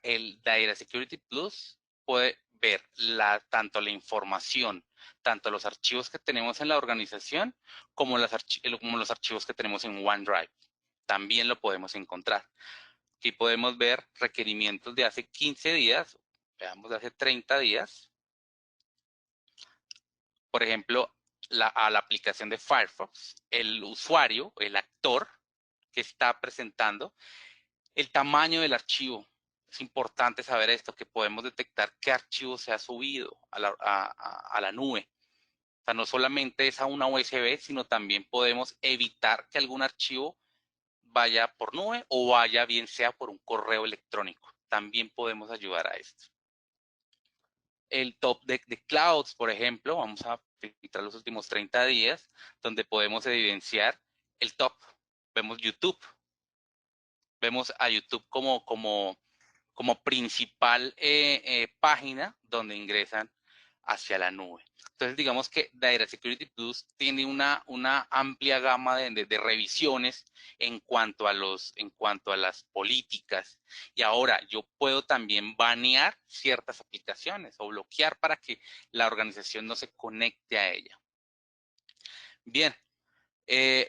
el Data Security Plus puede ver tanto la información, tanto los archivos que tenemos en la organización, como los archivos que tenemos en OneDrive. También lo podemos encontrar. Aquí podemos ver requerimientos de hace 15 días, veamos de hace 30 días. Por ejemplo, a la aplicación de Firefox, el usuario, el actor que está presentando, el tamaño del archivo. Es importante saber esto, que podemos detectar qué archivo se ha subido a la nube. O sea, no solamente es a una USB, sino también podemos evitar que algún archivo vaya por nube o vaya bien sea por un correo electrónico. También podemos ayudar a esto. El top de clouds, por ejemplo, vamos a filtrar los últimos 30 días, donde podemos evidenciar el top. Vemos YouTube. Vemos a YouTube como principal página donde ingresan hacia la nube. Entonces, digamos que Data Security Plus tiene una amplia gama de revisiones en cuanto a las políticas. Y ahora yo puedo también banear ciertas aplicaciones o bloquear para que la organización no se conecte a ella. Bien,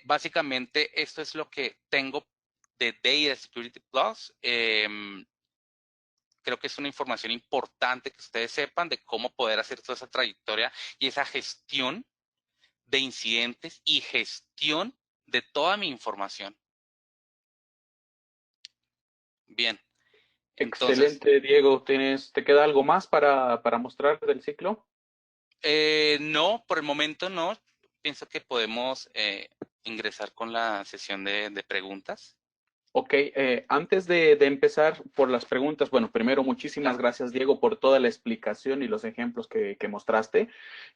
básicamente esto es lo que tengo de Data Security Plus. Creo que es una información importante que ustedes sepan de cómo poder hacer toda esa trayectoria y esa gestión de incidentes y gestión de toda mi información. Bien, entonces, Excelente, Diego. ¿Te queda algo más para mostrar del ciclo? no, por el momento no. Pienso que podemos ingresar con la sesión de preguntas. Ok, antes de empezar por las preguntas, bueno, primero muchísimas Claro. gracias, Diego, por toda la explicación y los ejemplos que mostraste.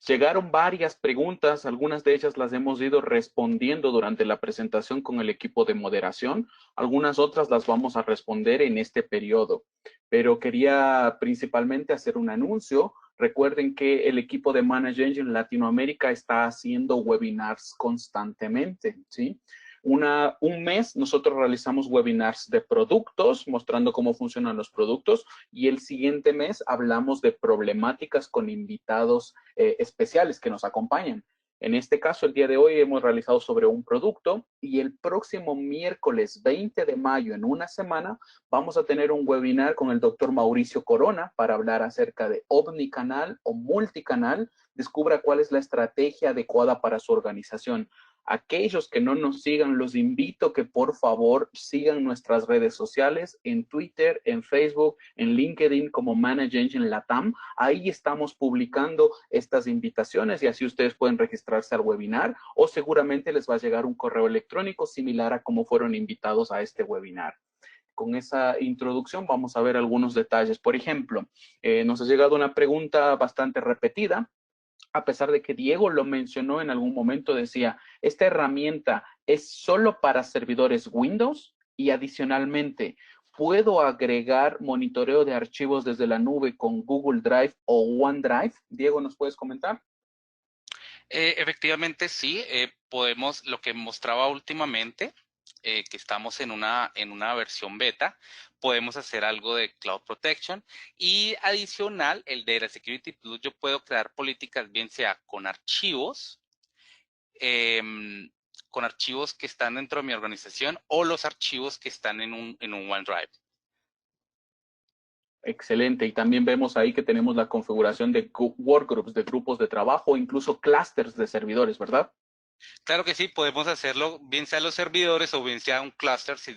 Llegaron varias preguntas, algunas de ellas las hemos ido respondiendo durante la presentación con el equipo de moderación, algunas otras las vamos a responder en este periodo, pero quería principalmente hacer un anuncio. Recuerden que el equipo de Manage Engine Latinoamérica está haciendo webinars constantemente, ¿sí? Un mes nosotros realizamos webinars de productos, mostrando cómo funcionan los productos, y el siguiente mes hablamos de problemáticas con invitados especiales que nos acompañan. En este caso, el día de hoy hemos realizado sobre un producto y el próximo miércoles 20 de mayo, en una semana, vamos a tener un webinar con el doctor Mauricio Corona para hablar acerca de omnicanal o multicanal. Descubra cuál es la estrategia adecuada para su organización. Aquellos que no nos sigan, los invito que por favor sigan nuestras redes sociales en Twitter, en Facebook, en LinkedIn como Manage Engine Latam. Ahí estamos publicando estas invitaciones y así ustedes pueden registrarse al webinar o seguramente les va a llegar un correo electrónico similar a cómo fueron invitados a este webinar. Con esa introducción vamos a ver algunos detalles. Por ejemplo, nos ha llegado una pregunta bastante repetida, a pesar de que Diego lo mencionó en algún momento, decía, esta herramienta es solo para servidores Windows y adicionalmente, ¿puedo agregar monitoreo de archivos desde la nube con Google Drive o OneDrive? Diego, ¿nos puedes comentar? Efectivamente, sí, podemos, lo que mostraba últimamente, que estamos en una versión beta, podemos hacer algo de Cloud Protection y adicional, el Data Security Plus, yo puedo crear políticas bien sea con archivos que están dentro de mi organización o los archivos que están en un OneDrive. Excelente. Y también vemos ahí que tenemos la configuración de workgroups, de grupos de trabajo, incluso clusters de servidores, ¿verdad? Claro que sí, podemos hacerlo bien sea los servidores o bien sea un clúster, si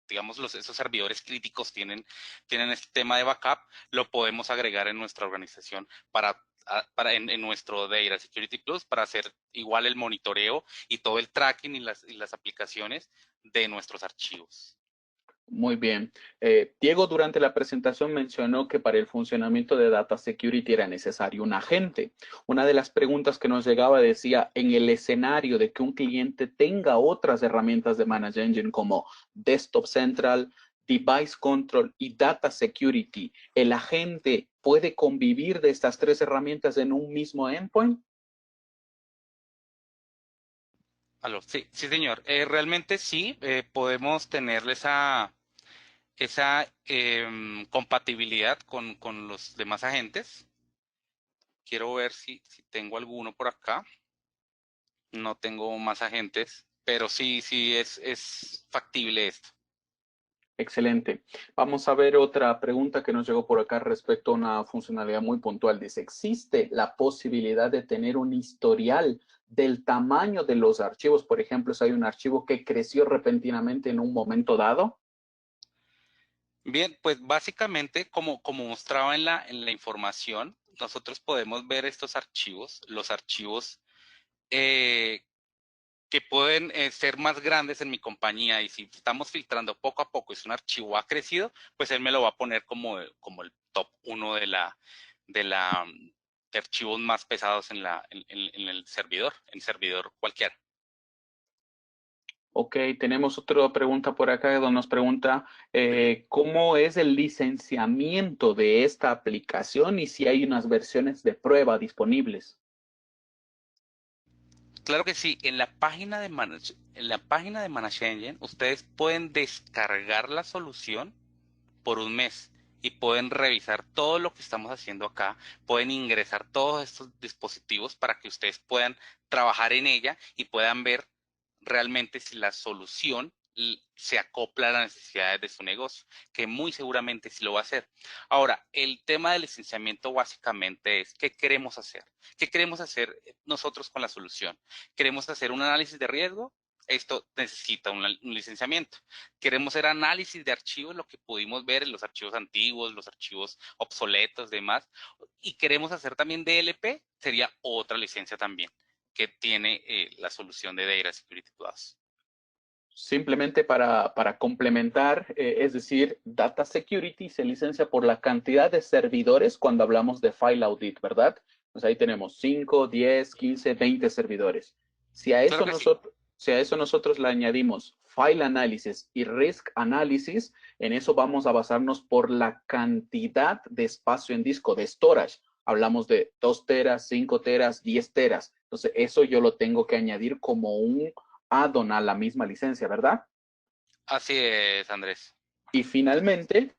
digamos esos servidores críticos tienen este tema de backup, lo podemos agregar en nuestra organización en nuestro Data Security Plus para hacer igual el monitoreo y todo el tracking y las aplicaciones de nuestros archivos. Muy bien. Diego, durante la presentación mencionó que para el funcionamiento de Data Security era necesario un agente. Una de las preguntas que nos llegaba decía, en el escenario de que un cliente tenga otras herramientas de Manage Engine como Desktop Central, Device Control y Data Security, ¿el agente puede convivir de estas tres herramientas en un mismo endpoint? Aló, sí, sí, señor. Realmente sí, podemos tener esa compatibilidad con los demás agentes. Quiero ver si tengo alguno por acá. No tengo más agentes, pero sí es factible esto. Excelente. Vamos a ver otra pregunta que nos llegó por acá respecto a una funcionalidad muy puntual. Dice, ¿existe la posibilidad de tener un historial del tamaño de los archivos? Por ejemplo, si hay un archivo que creció repentinamente en un momento dado. Bien, pues básicamente, como mostraba en la información, nosotros podemos ver estos archivos, los archivos eh, que pueden ser más grandes en mi compañía, y si estamos filtrando poco a poco y si un archivo ha crecido, pues él me lo va a poner como el top uno de archivos más pesados en el servidor, en servidor cualquiera. Ok, tenemos otra pregunta por acá donde nos pregunta cómo es el licenciamiento de esta aplicación y si hay unas versiones de prueba disponibles. Claro que sí, en la página de Manage Engine, ustedes pueden descargar la solución por un mes y pueden revisar todo lo que estamos haciendo acá, pueden ingresar todos estos dispositivos para que ustedes puedan trabajar en ella y puedan ver realmente si la solución se acopla a las necesidades de su negocio, que muy seguramente sí lo va a hacer. Ahora, el tema del licenciamiento básicamente es, ¿qué queremos hacer? ¿Qué queremos hacer nosotros con la solución? ¿Queremos hacer un análisis de riesgo? Esto necesita un licenciamiento. Queremos hacer análisis de archivos, lo que pudimos ver en los archivos antiguos, los archivos obsoletos, demás. Y queremos hacer también DLP, sería otra licencia también que tiene la solución de Data Security Plus. Simplemente para complementar, es decir, Data Security se licencia por la cantidad de servidores cuando hablamos de File Audit, ¿verdad? Pues ahí tenemos 5, 10, 15, 20 servidores. Si a Claro eso que sí. nosotros, si a eso nosotros le añadimos File Analysis y Risk Analysis, en eso vamos a basarnos por la cantidad de espacio en disco, de storage. Hablamos de 2 teras, 5 teras, 10 teras. Entonces, eso yo lo tengo que añadir como un add-on a la misma licencia, ¿verdad? Así es, Andrés. Y finalmente,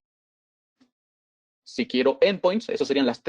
si quiero endpoints, esos serían los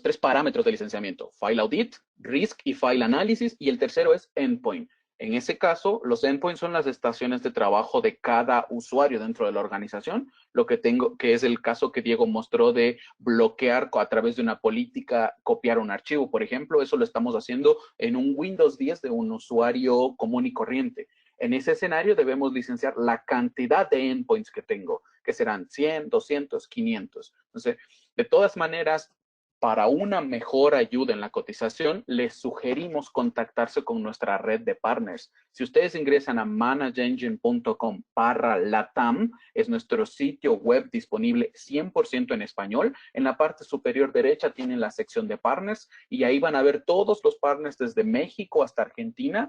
tres parámetros de licenciamiento: File Audit, Risk y File Analysis, y el tercero es Endpoint. En ese caso, los endpoints son las estaciones de trabajo de cada usuario dentro de la organización, lo que tengo, que es el caso que Diego mostró de bloquear a través de una política, copiar un archivo, por ejemplo. Eso lo estamos haciendo en un Windows 10 de un usuario común y corriente. En ese escenario debemos licenciar la cantidad de endpoints que tengo, que serán 100, 200, 500. Entonces, de todas maneras, para una mejor ayuda en la cotización, les sugerimos contactarse con nuestra red de partners. Si ustedes ingresan a manageengine.com/latam, es nuestro sitio web disponible 100% en español. En la parte superior derecha tienen la sección de partners y ahí van a ver todos los partners desde México hasta Argentina,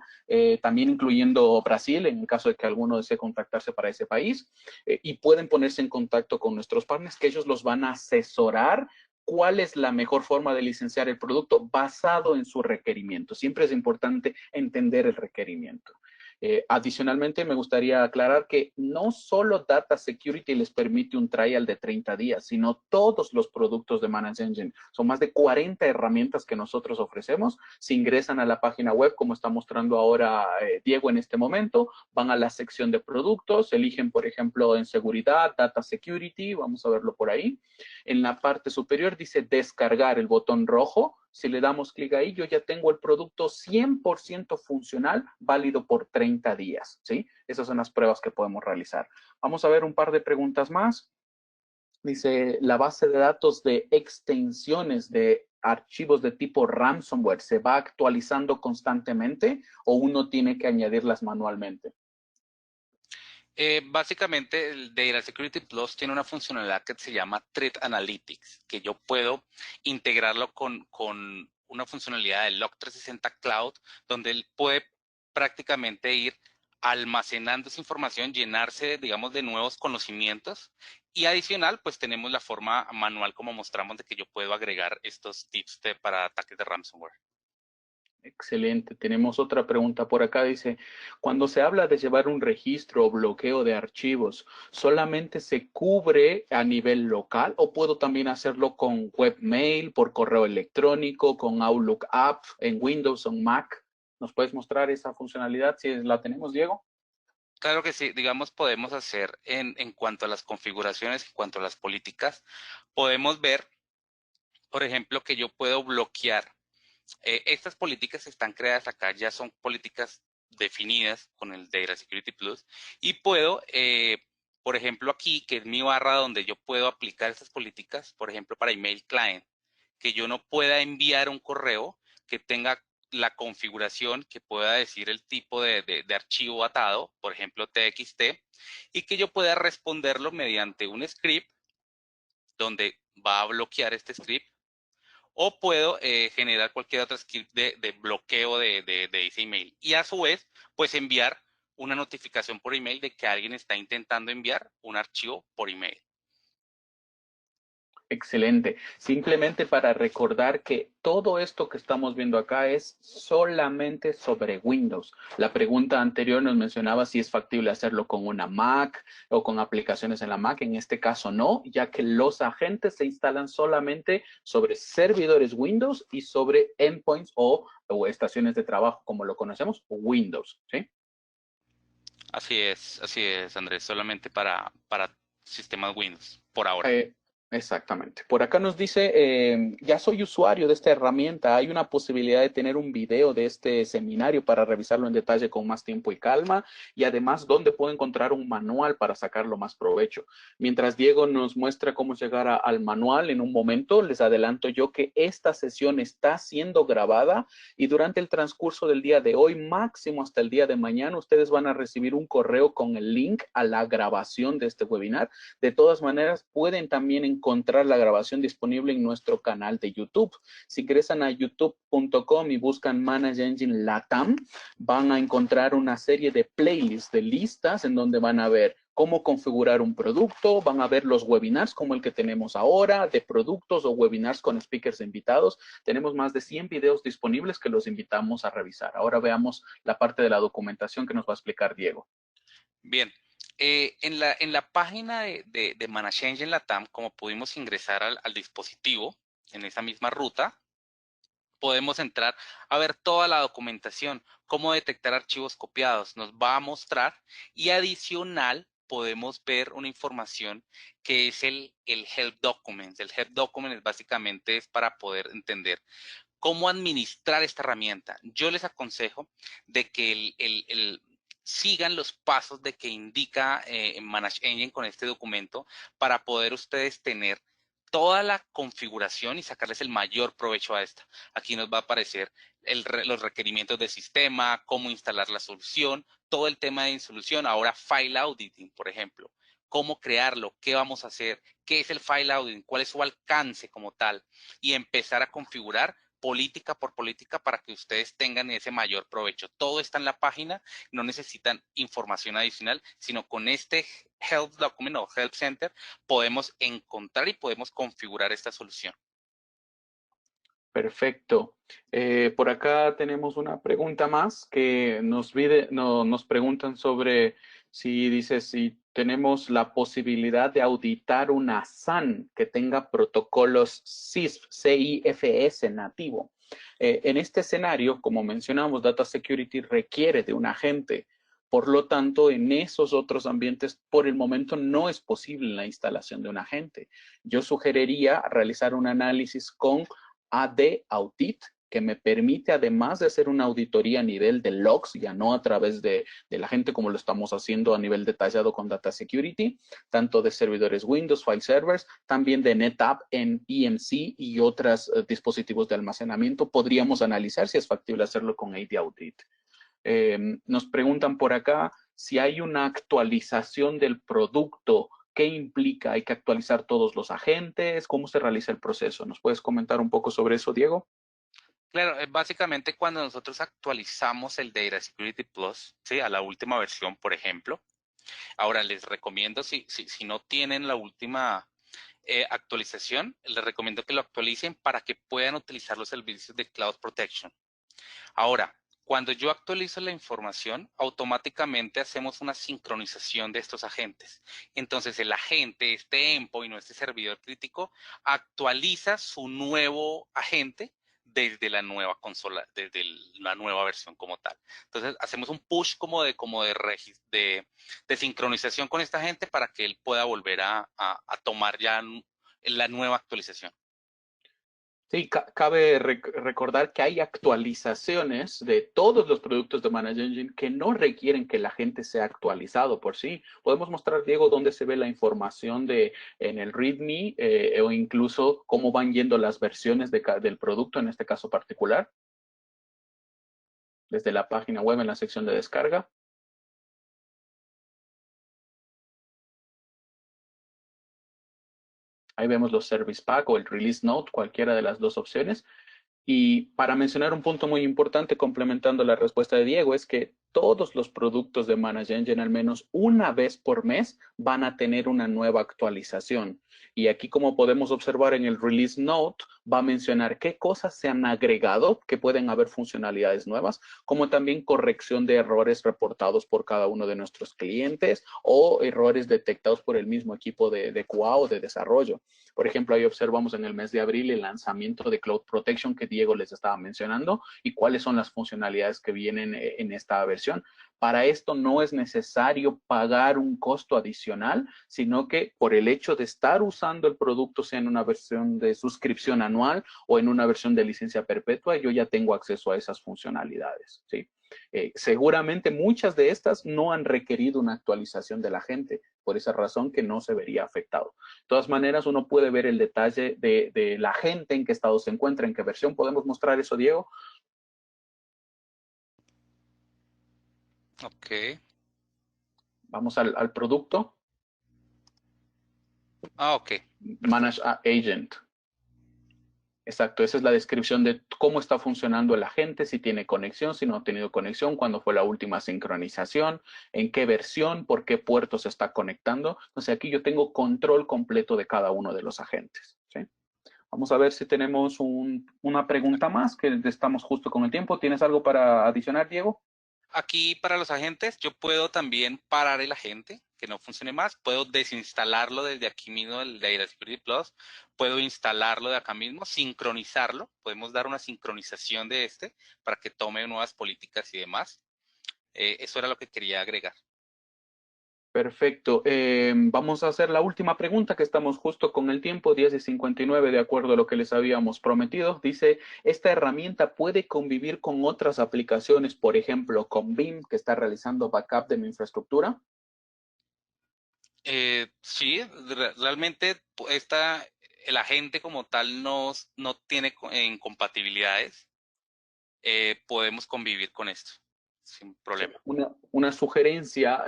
también incluyendo Brasil, en caso de que alguno desee contactarse para ese país, y pueden ponerse en contacto con nuestros partners, que ellos los van a asesorar cuál es la mejor forma de licenciar el producto basado en su requerimiento. Siempre es importante entender el requerimiento. Adicionalmente, me gustaría aclarar que no solo Data Security les permite un trial de 30 días, sino todos los productos de Manage Engine. Son más de 40 herramientas que nosotros ofrecemos. Si ingresan a la página web, como está mostrando ahora Diego en este momento, van a la sección de productos, eligen, por ejemplo, en seguridad, Data Security, vamos a verlo por ahí. En la parte superior dice descargar, el botón rojo. Si le damos clic ahí, yo ya tengo el producto 100% funcional, válido por 30 días, ¿sí? Esas son las pruebas que podemos realizar. Vamos a ver un par de preguntas más. Dice, la base de datos de extensiones de archivos de tipo ransomware, ¿se va actualizando constantemente o uno tiene que añadirlas manualmente? Básicamente, el Data Security Plus tiene una funcionalidad que se llama Threat Analytics, que yo puedo integrarlo con una funcionalidad de Log360 Cloud, donde él puede prácticamente ir almacenando esa información, llenarse, digamos, de nuevos conocimientos. Y adicional, pues tenemos la forma manual, como mostramos, de que yo puedo agregar estos tips para ataques de ransomware. Excelente. Tenemos otra pregunta por acá. Dice, cuando se habla de llevar un registro o bloqueo de archivos, ¿solamente se cubre a nivel local o puedo también hacerlo con webmail, por correo electrónico, con Outlook App, en Windows o en Mac? ¿Nos puedes mostrar esa funcionalidad si la tenemos, Diego? Claro que sí, digamos, podemos hacer en cuanto a las configuraciones, en cuanto a las políticas, podemos ver, por ejemplo, que yo puedo bloquear. Estas políticas están creadas acá, ya son políticas definidas con el Data Security Plus y puedo, por ejemplo, aquí, que es mi barra donde yo puedo aplicar estas políticas, por ejemplo, para email client, que yo no pueda enviar un correo que tenga la configuración, que pueda decir el tipo de archivo atado, por ejemplo, TXT, y que yo pueda responderlo mediante un script donde va a bloquear este script o puedo generar cualquier otro script de bloqueo de ese email. Y a su vez, pues enviar una notificación por email de que alguien está intentando enviar un archivo por email. Excelente. Simplemente para recordar que todo esto que estamos viendo acá es solamente sobre Windows. La pregunta anterior nos mencionaba si es factible hacerlo con una Mac o con aplicaciones en la Mac. En este caso no, ya que los agentes se instalan solamente sobre servidores Windows y sobre endpoints o estaciones de trabajo, como lo conocemos, Windows, ¿sí? Así es, Andrés, solamente para sistemas Windows, por ahora. Eh, Exactamente. Por acá nos dice, ya soy usuario de esta herramienta. Hay una posibilidad de tener un video de este seminario para revisarlo en detalle con más tiempo y calma. Y además, ¿dónde puedo encontrar un manual para sacarlo más provecho? Mientras Diego nos muestra cómo llegar al manual en un momento, les adelanto yo que esta sesión está siendo grabada y durante el transcurso del día de hoy, máximo hasta el día de mañana, ustedes van a recibir un correo con el link a la grabación de este webinar. De todas maneras, pueden también encontrar la grabación disponible en nuestro canal de YouTube. Si ingresan a youtube.com y buscan Manage Engine Latam, van a encontrar una serie de playlists, de listas en donde van a ver cómo configurar un producto, van a ver los webinars como el que tenemos ahora, de productos o webinars con speakers invitados. Tenemos más de 100 videos disponibles que los invitamos a revisar. Ahora veamos la parte de la documentación que nos va a explicar Diego. Bien, en la página de Manage Engine Latam, como pudimos ingresar al dispositivo en esa misma ruta, podemos entrar a ver toda la documentación, cómo detectar archivos copiados, nos va a mostrar y adicional podemos ver una información que es el Help Document. El Help Document es básicamente es para poder entender cómo administrar esta herramienta. Yo les aconsejo de que sigan los pasos de que indica Manage Engine con este documento para poder ustedes tener toda la configuración y sacarles el mayor provecho a esta. Aquí nos va a aparecer los requerimientos del sistema, cómo instalar la solución, todo el tema de solución. Ahora File Auditing, por ejemplo. Cómo crearlo, qué vamos a hacer, qué es el File Auditing, cuál es su alcance como tal y empezar a configurar política por política para que ustedes tengan ese mayor provecho. Todo está en la página, no necesitan información adicional, sino con este Help Document o Help Center podemos encontrar y podemos configurar esta solución. Perfecto. Por acá tenemos una pregunta más que nos preguntan sobre si dice si tenemos la posibilidad de auditar una SAN que tenga protocolos CIFS nativo. En este escenario, como mencionamos, Data Security requiere de un agente. Por lo tanto, en esos otros ambientes, por el momento, no es posible la instalación de un agente. Yo sugeriría realizar un análisis con AD Audit, que me permite, además de hacer una auditoría a nivel de logs, ya no a través de la gente como lo estamos haciendo a nivel detallado con Data Security, tanto de servidores Windows, file servers, también de NetApp en EMC y otros dispositivos de almacenamiento, podríamos analizar si es factible hacerlo con AD Audit. Nos preguntan por acá si hay una actualización del producto. ¿Qué implica? ¿Hay que actualizar todos los agentes? ¿Cómo se realiza el proceso? ¿Nos puedes comentar un poco sobre eso, Diego? Claro, básicamente cuando nosotros actualizamos el Data Security Plus, ¿sí? A la última versión, por ejemplo. Ahora les recomiendo, si no tienen la última actualización, les recomiendo que lo actualicen para que puedan utilizar los servicios de Cloud Protection. Ahora, cuando yo actualizo la información, automáticamente hacemos una sincronización de estos agentes. Entonces, el agente, este endpoint o este servidor crítico, actualiza su nuevo agente desde la nueva consola, desde la nueva versión como tal. Entonces, hacemos un push de sincronización con esta gente para que él pueda volver a tomar ya la nueva actualización. Sí, cabe recordar que hay actualizaciones de todos los productos de Manage Engine que no requieren que la gente sea actualizado por sí. Podemos mostrar, Diego, dónde se ve la información en el README o incluso cómo van yendo las versiones del producto en este caso particular, desde la página web en la sección de descarga. Ahí vemos los Service Pack o el Release Note, cualquiera de las dos opciones. Y para mencionar un punto muy importante, complementando la respuesta de Diego, es que todos los productos de Manage Engine, al menos una vez por mes, van a tener una nueva actualización. Y aquí, como podemos observar en el Release Note, va a mencionar qué cosas se han agregado, que pueden haber funcionalidades nuevas, como también corrección de errores reportados por cada uno de nuestros clientes o errores detectados por el mismo equipo de QA o de desarrollo. Por ejemplo, ahí observamos en el mes de abril el lanzamiento de Cloud Protection que Diego les estaba mencionando y cuáles son las funcionalidades que vienen en esta versión. Para esto no es necesario pagar un costo adicional, sino que por el hecho de estar usando el producto, sea en una versión de suscripción anual o en una versión de licencia perpetua, yo ya tengo acceso a esas funcionalidades. ¿Sí? Seguramente muchas de estas no han requerido una actualización de la gente, por esa razón que no se vería afectado. De todas maneras, uno puede ver el detalle de la gente, en qué estado se encuentra, en qué versión. ¿Podemos mostrar eso, Diego? Ok. Vamos al producto. Ah, ok. Manage Perfecto. Agent. Exacto, esa es la descripción de cómo está funcionando el agente, si tiene conexión, si no ha tenido conexión, cuándo fue la última sincronización, en qué versión, por qué puerto se está conectando. Entonces aquí yo tengo control completo de cada uno de los agentes. ¿Sí? Vamos a ver si tenemos una pregunta más, que estamos justo con el tiempo. ¿Tienes algo para adicionar, Diego? Aquí para los agentes, yo puedo también parar el agente, que no funcione más. Puedo desinstalarlo desde aquí mismo, el de Data Security Plus. Puedo instalarlo de acá mismo, sincronizarlo. Podemos dar una sincronización de este para que tome nuevas políticas y demás. Eso era lo que quería agregar. Perfecto. Vamos a hacer la última pregunta, que estamos justo con el tiempo, 10:59, de acuerdo a lo que les habíamos prometido. Dice, ¿esta herramienta puede convivir con otras aplicaciones, por ejemplo, con Veeam, que está realizando backup de mi infraestructura? Sí, realmente el agente como tal no tiene incompatibilidades. Podemos convivir con esto sin problema. Una sugerencia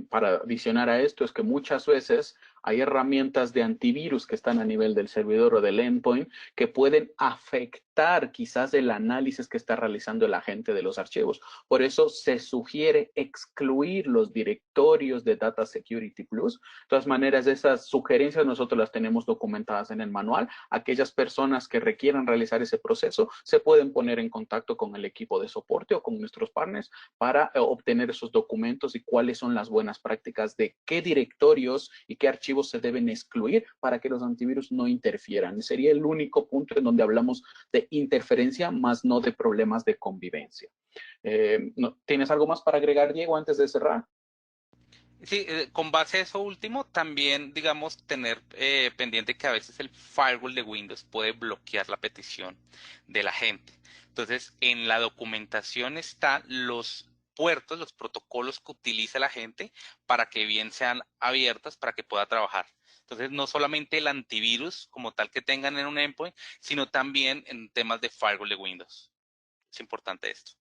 para adicionar a esto es que muchas veces hay herramientas de antivirus que están a nivel del servidor o del endpoint que pueden afectar quizás el análisis que está realizando el agente de los archivos. Por eso se sugiere excluir los directorios de Data Security Plus. De todas maneras, esas sugerencias nosotros las tenemos documentadas en el manual. Aquellas personas que requieran realizar ese proceso se pueden poner en contacto con el equipo de soporte o con nuestros partners para obtener esos documentos y cuáles son las buenas prácticas de qué directorios y qué archivos se deben excluir para que los antivirus no interfieran. Sería el único punto en donde hablamos de interferencia, más no de problemas de convivencia. ¿Tienes algo más para agregar, Diego, antes de cerrar? Sí, con base a eso último, también, digamos, tener pendiente que a veces el firewall de Windows puede bloquear la petición de la gente. Entonces, en la documentación están los puertos, los protocolos que utiliza la gente para que bien sean abiertos para que pueda trabajar. Entonces, no solamente el antivirus como tal que tengan en un endpoint, sino también en temas de firewall de Windows. Es importante esto.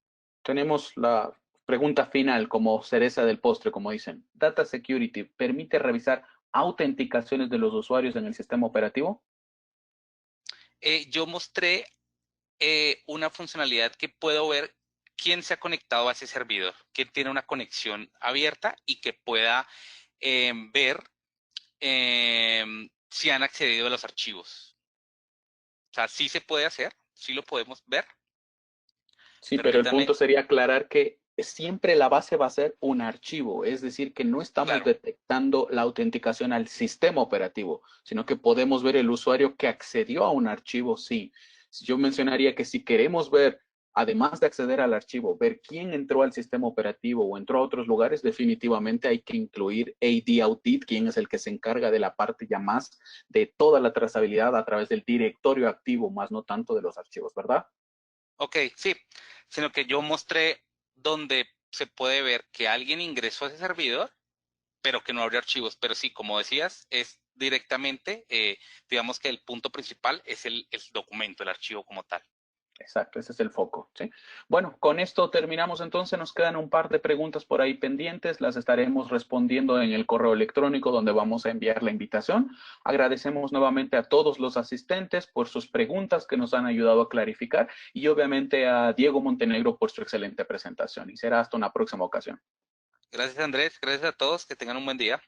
Tenemos la pregunta final como cereza del postre, como dicen. ¿Data Security permite revisar autenticaciones de los usuarios en el sistema operativo? Yo mostré una funcionalidad que puedo ver quién se ha conectado a ese servidor, quién tiene una conexión abierta y que pueda ver si han accedido a los archivos. O sea, sí se puede hacer, sí lo podemos ver. Sí, pero el Permítame, punto sería aclarar que siempre la base va a ser un archivo, es decir, que no estamos claro, detectando la autenticación al sistema operativo, sino que podemos ver el usuario que accedió a un archivo, sí. Yo mencionaría que si queremos ver, además de acceder al archivo, ver quién entró al sistema operativo o entró a otros lugares, definitivamente hay que incluir AD Audit, quien es el que se encarga de la parte ya más de toda la trazabilidad a través del directorio activo, más no tanto de los archivos, ¿verdad? ok, sí, sino que yo mostré donde se puede ver que alguien ingresó a ese servidor, pero que no abrió archivos. Pero sí, como decías, es directamente, digamos que el punto principal es el documento, el archivo como tal. Exacto, ese es el foco, ¿sí? Bueno, con esto terminamos entonces. Nos quedan un par de preguntas por ahí pendientes. Las estaremos respondiendo en el correo electrónico donde vamos a enviar la invitación. Agradecemos nuevamente a todos los asistentes por sus preguntas que nos han ayudado a clarificar y obviamente a Diego Montenegro por su excelente presentación. Y será hasta una próxima ocasión. Gracias, Andrés. Gracias a todos. Que tengan un buen día.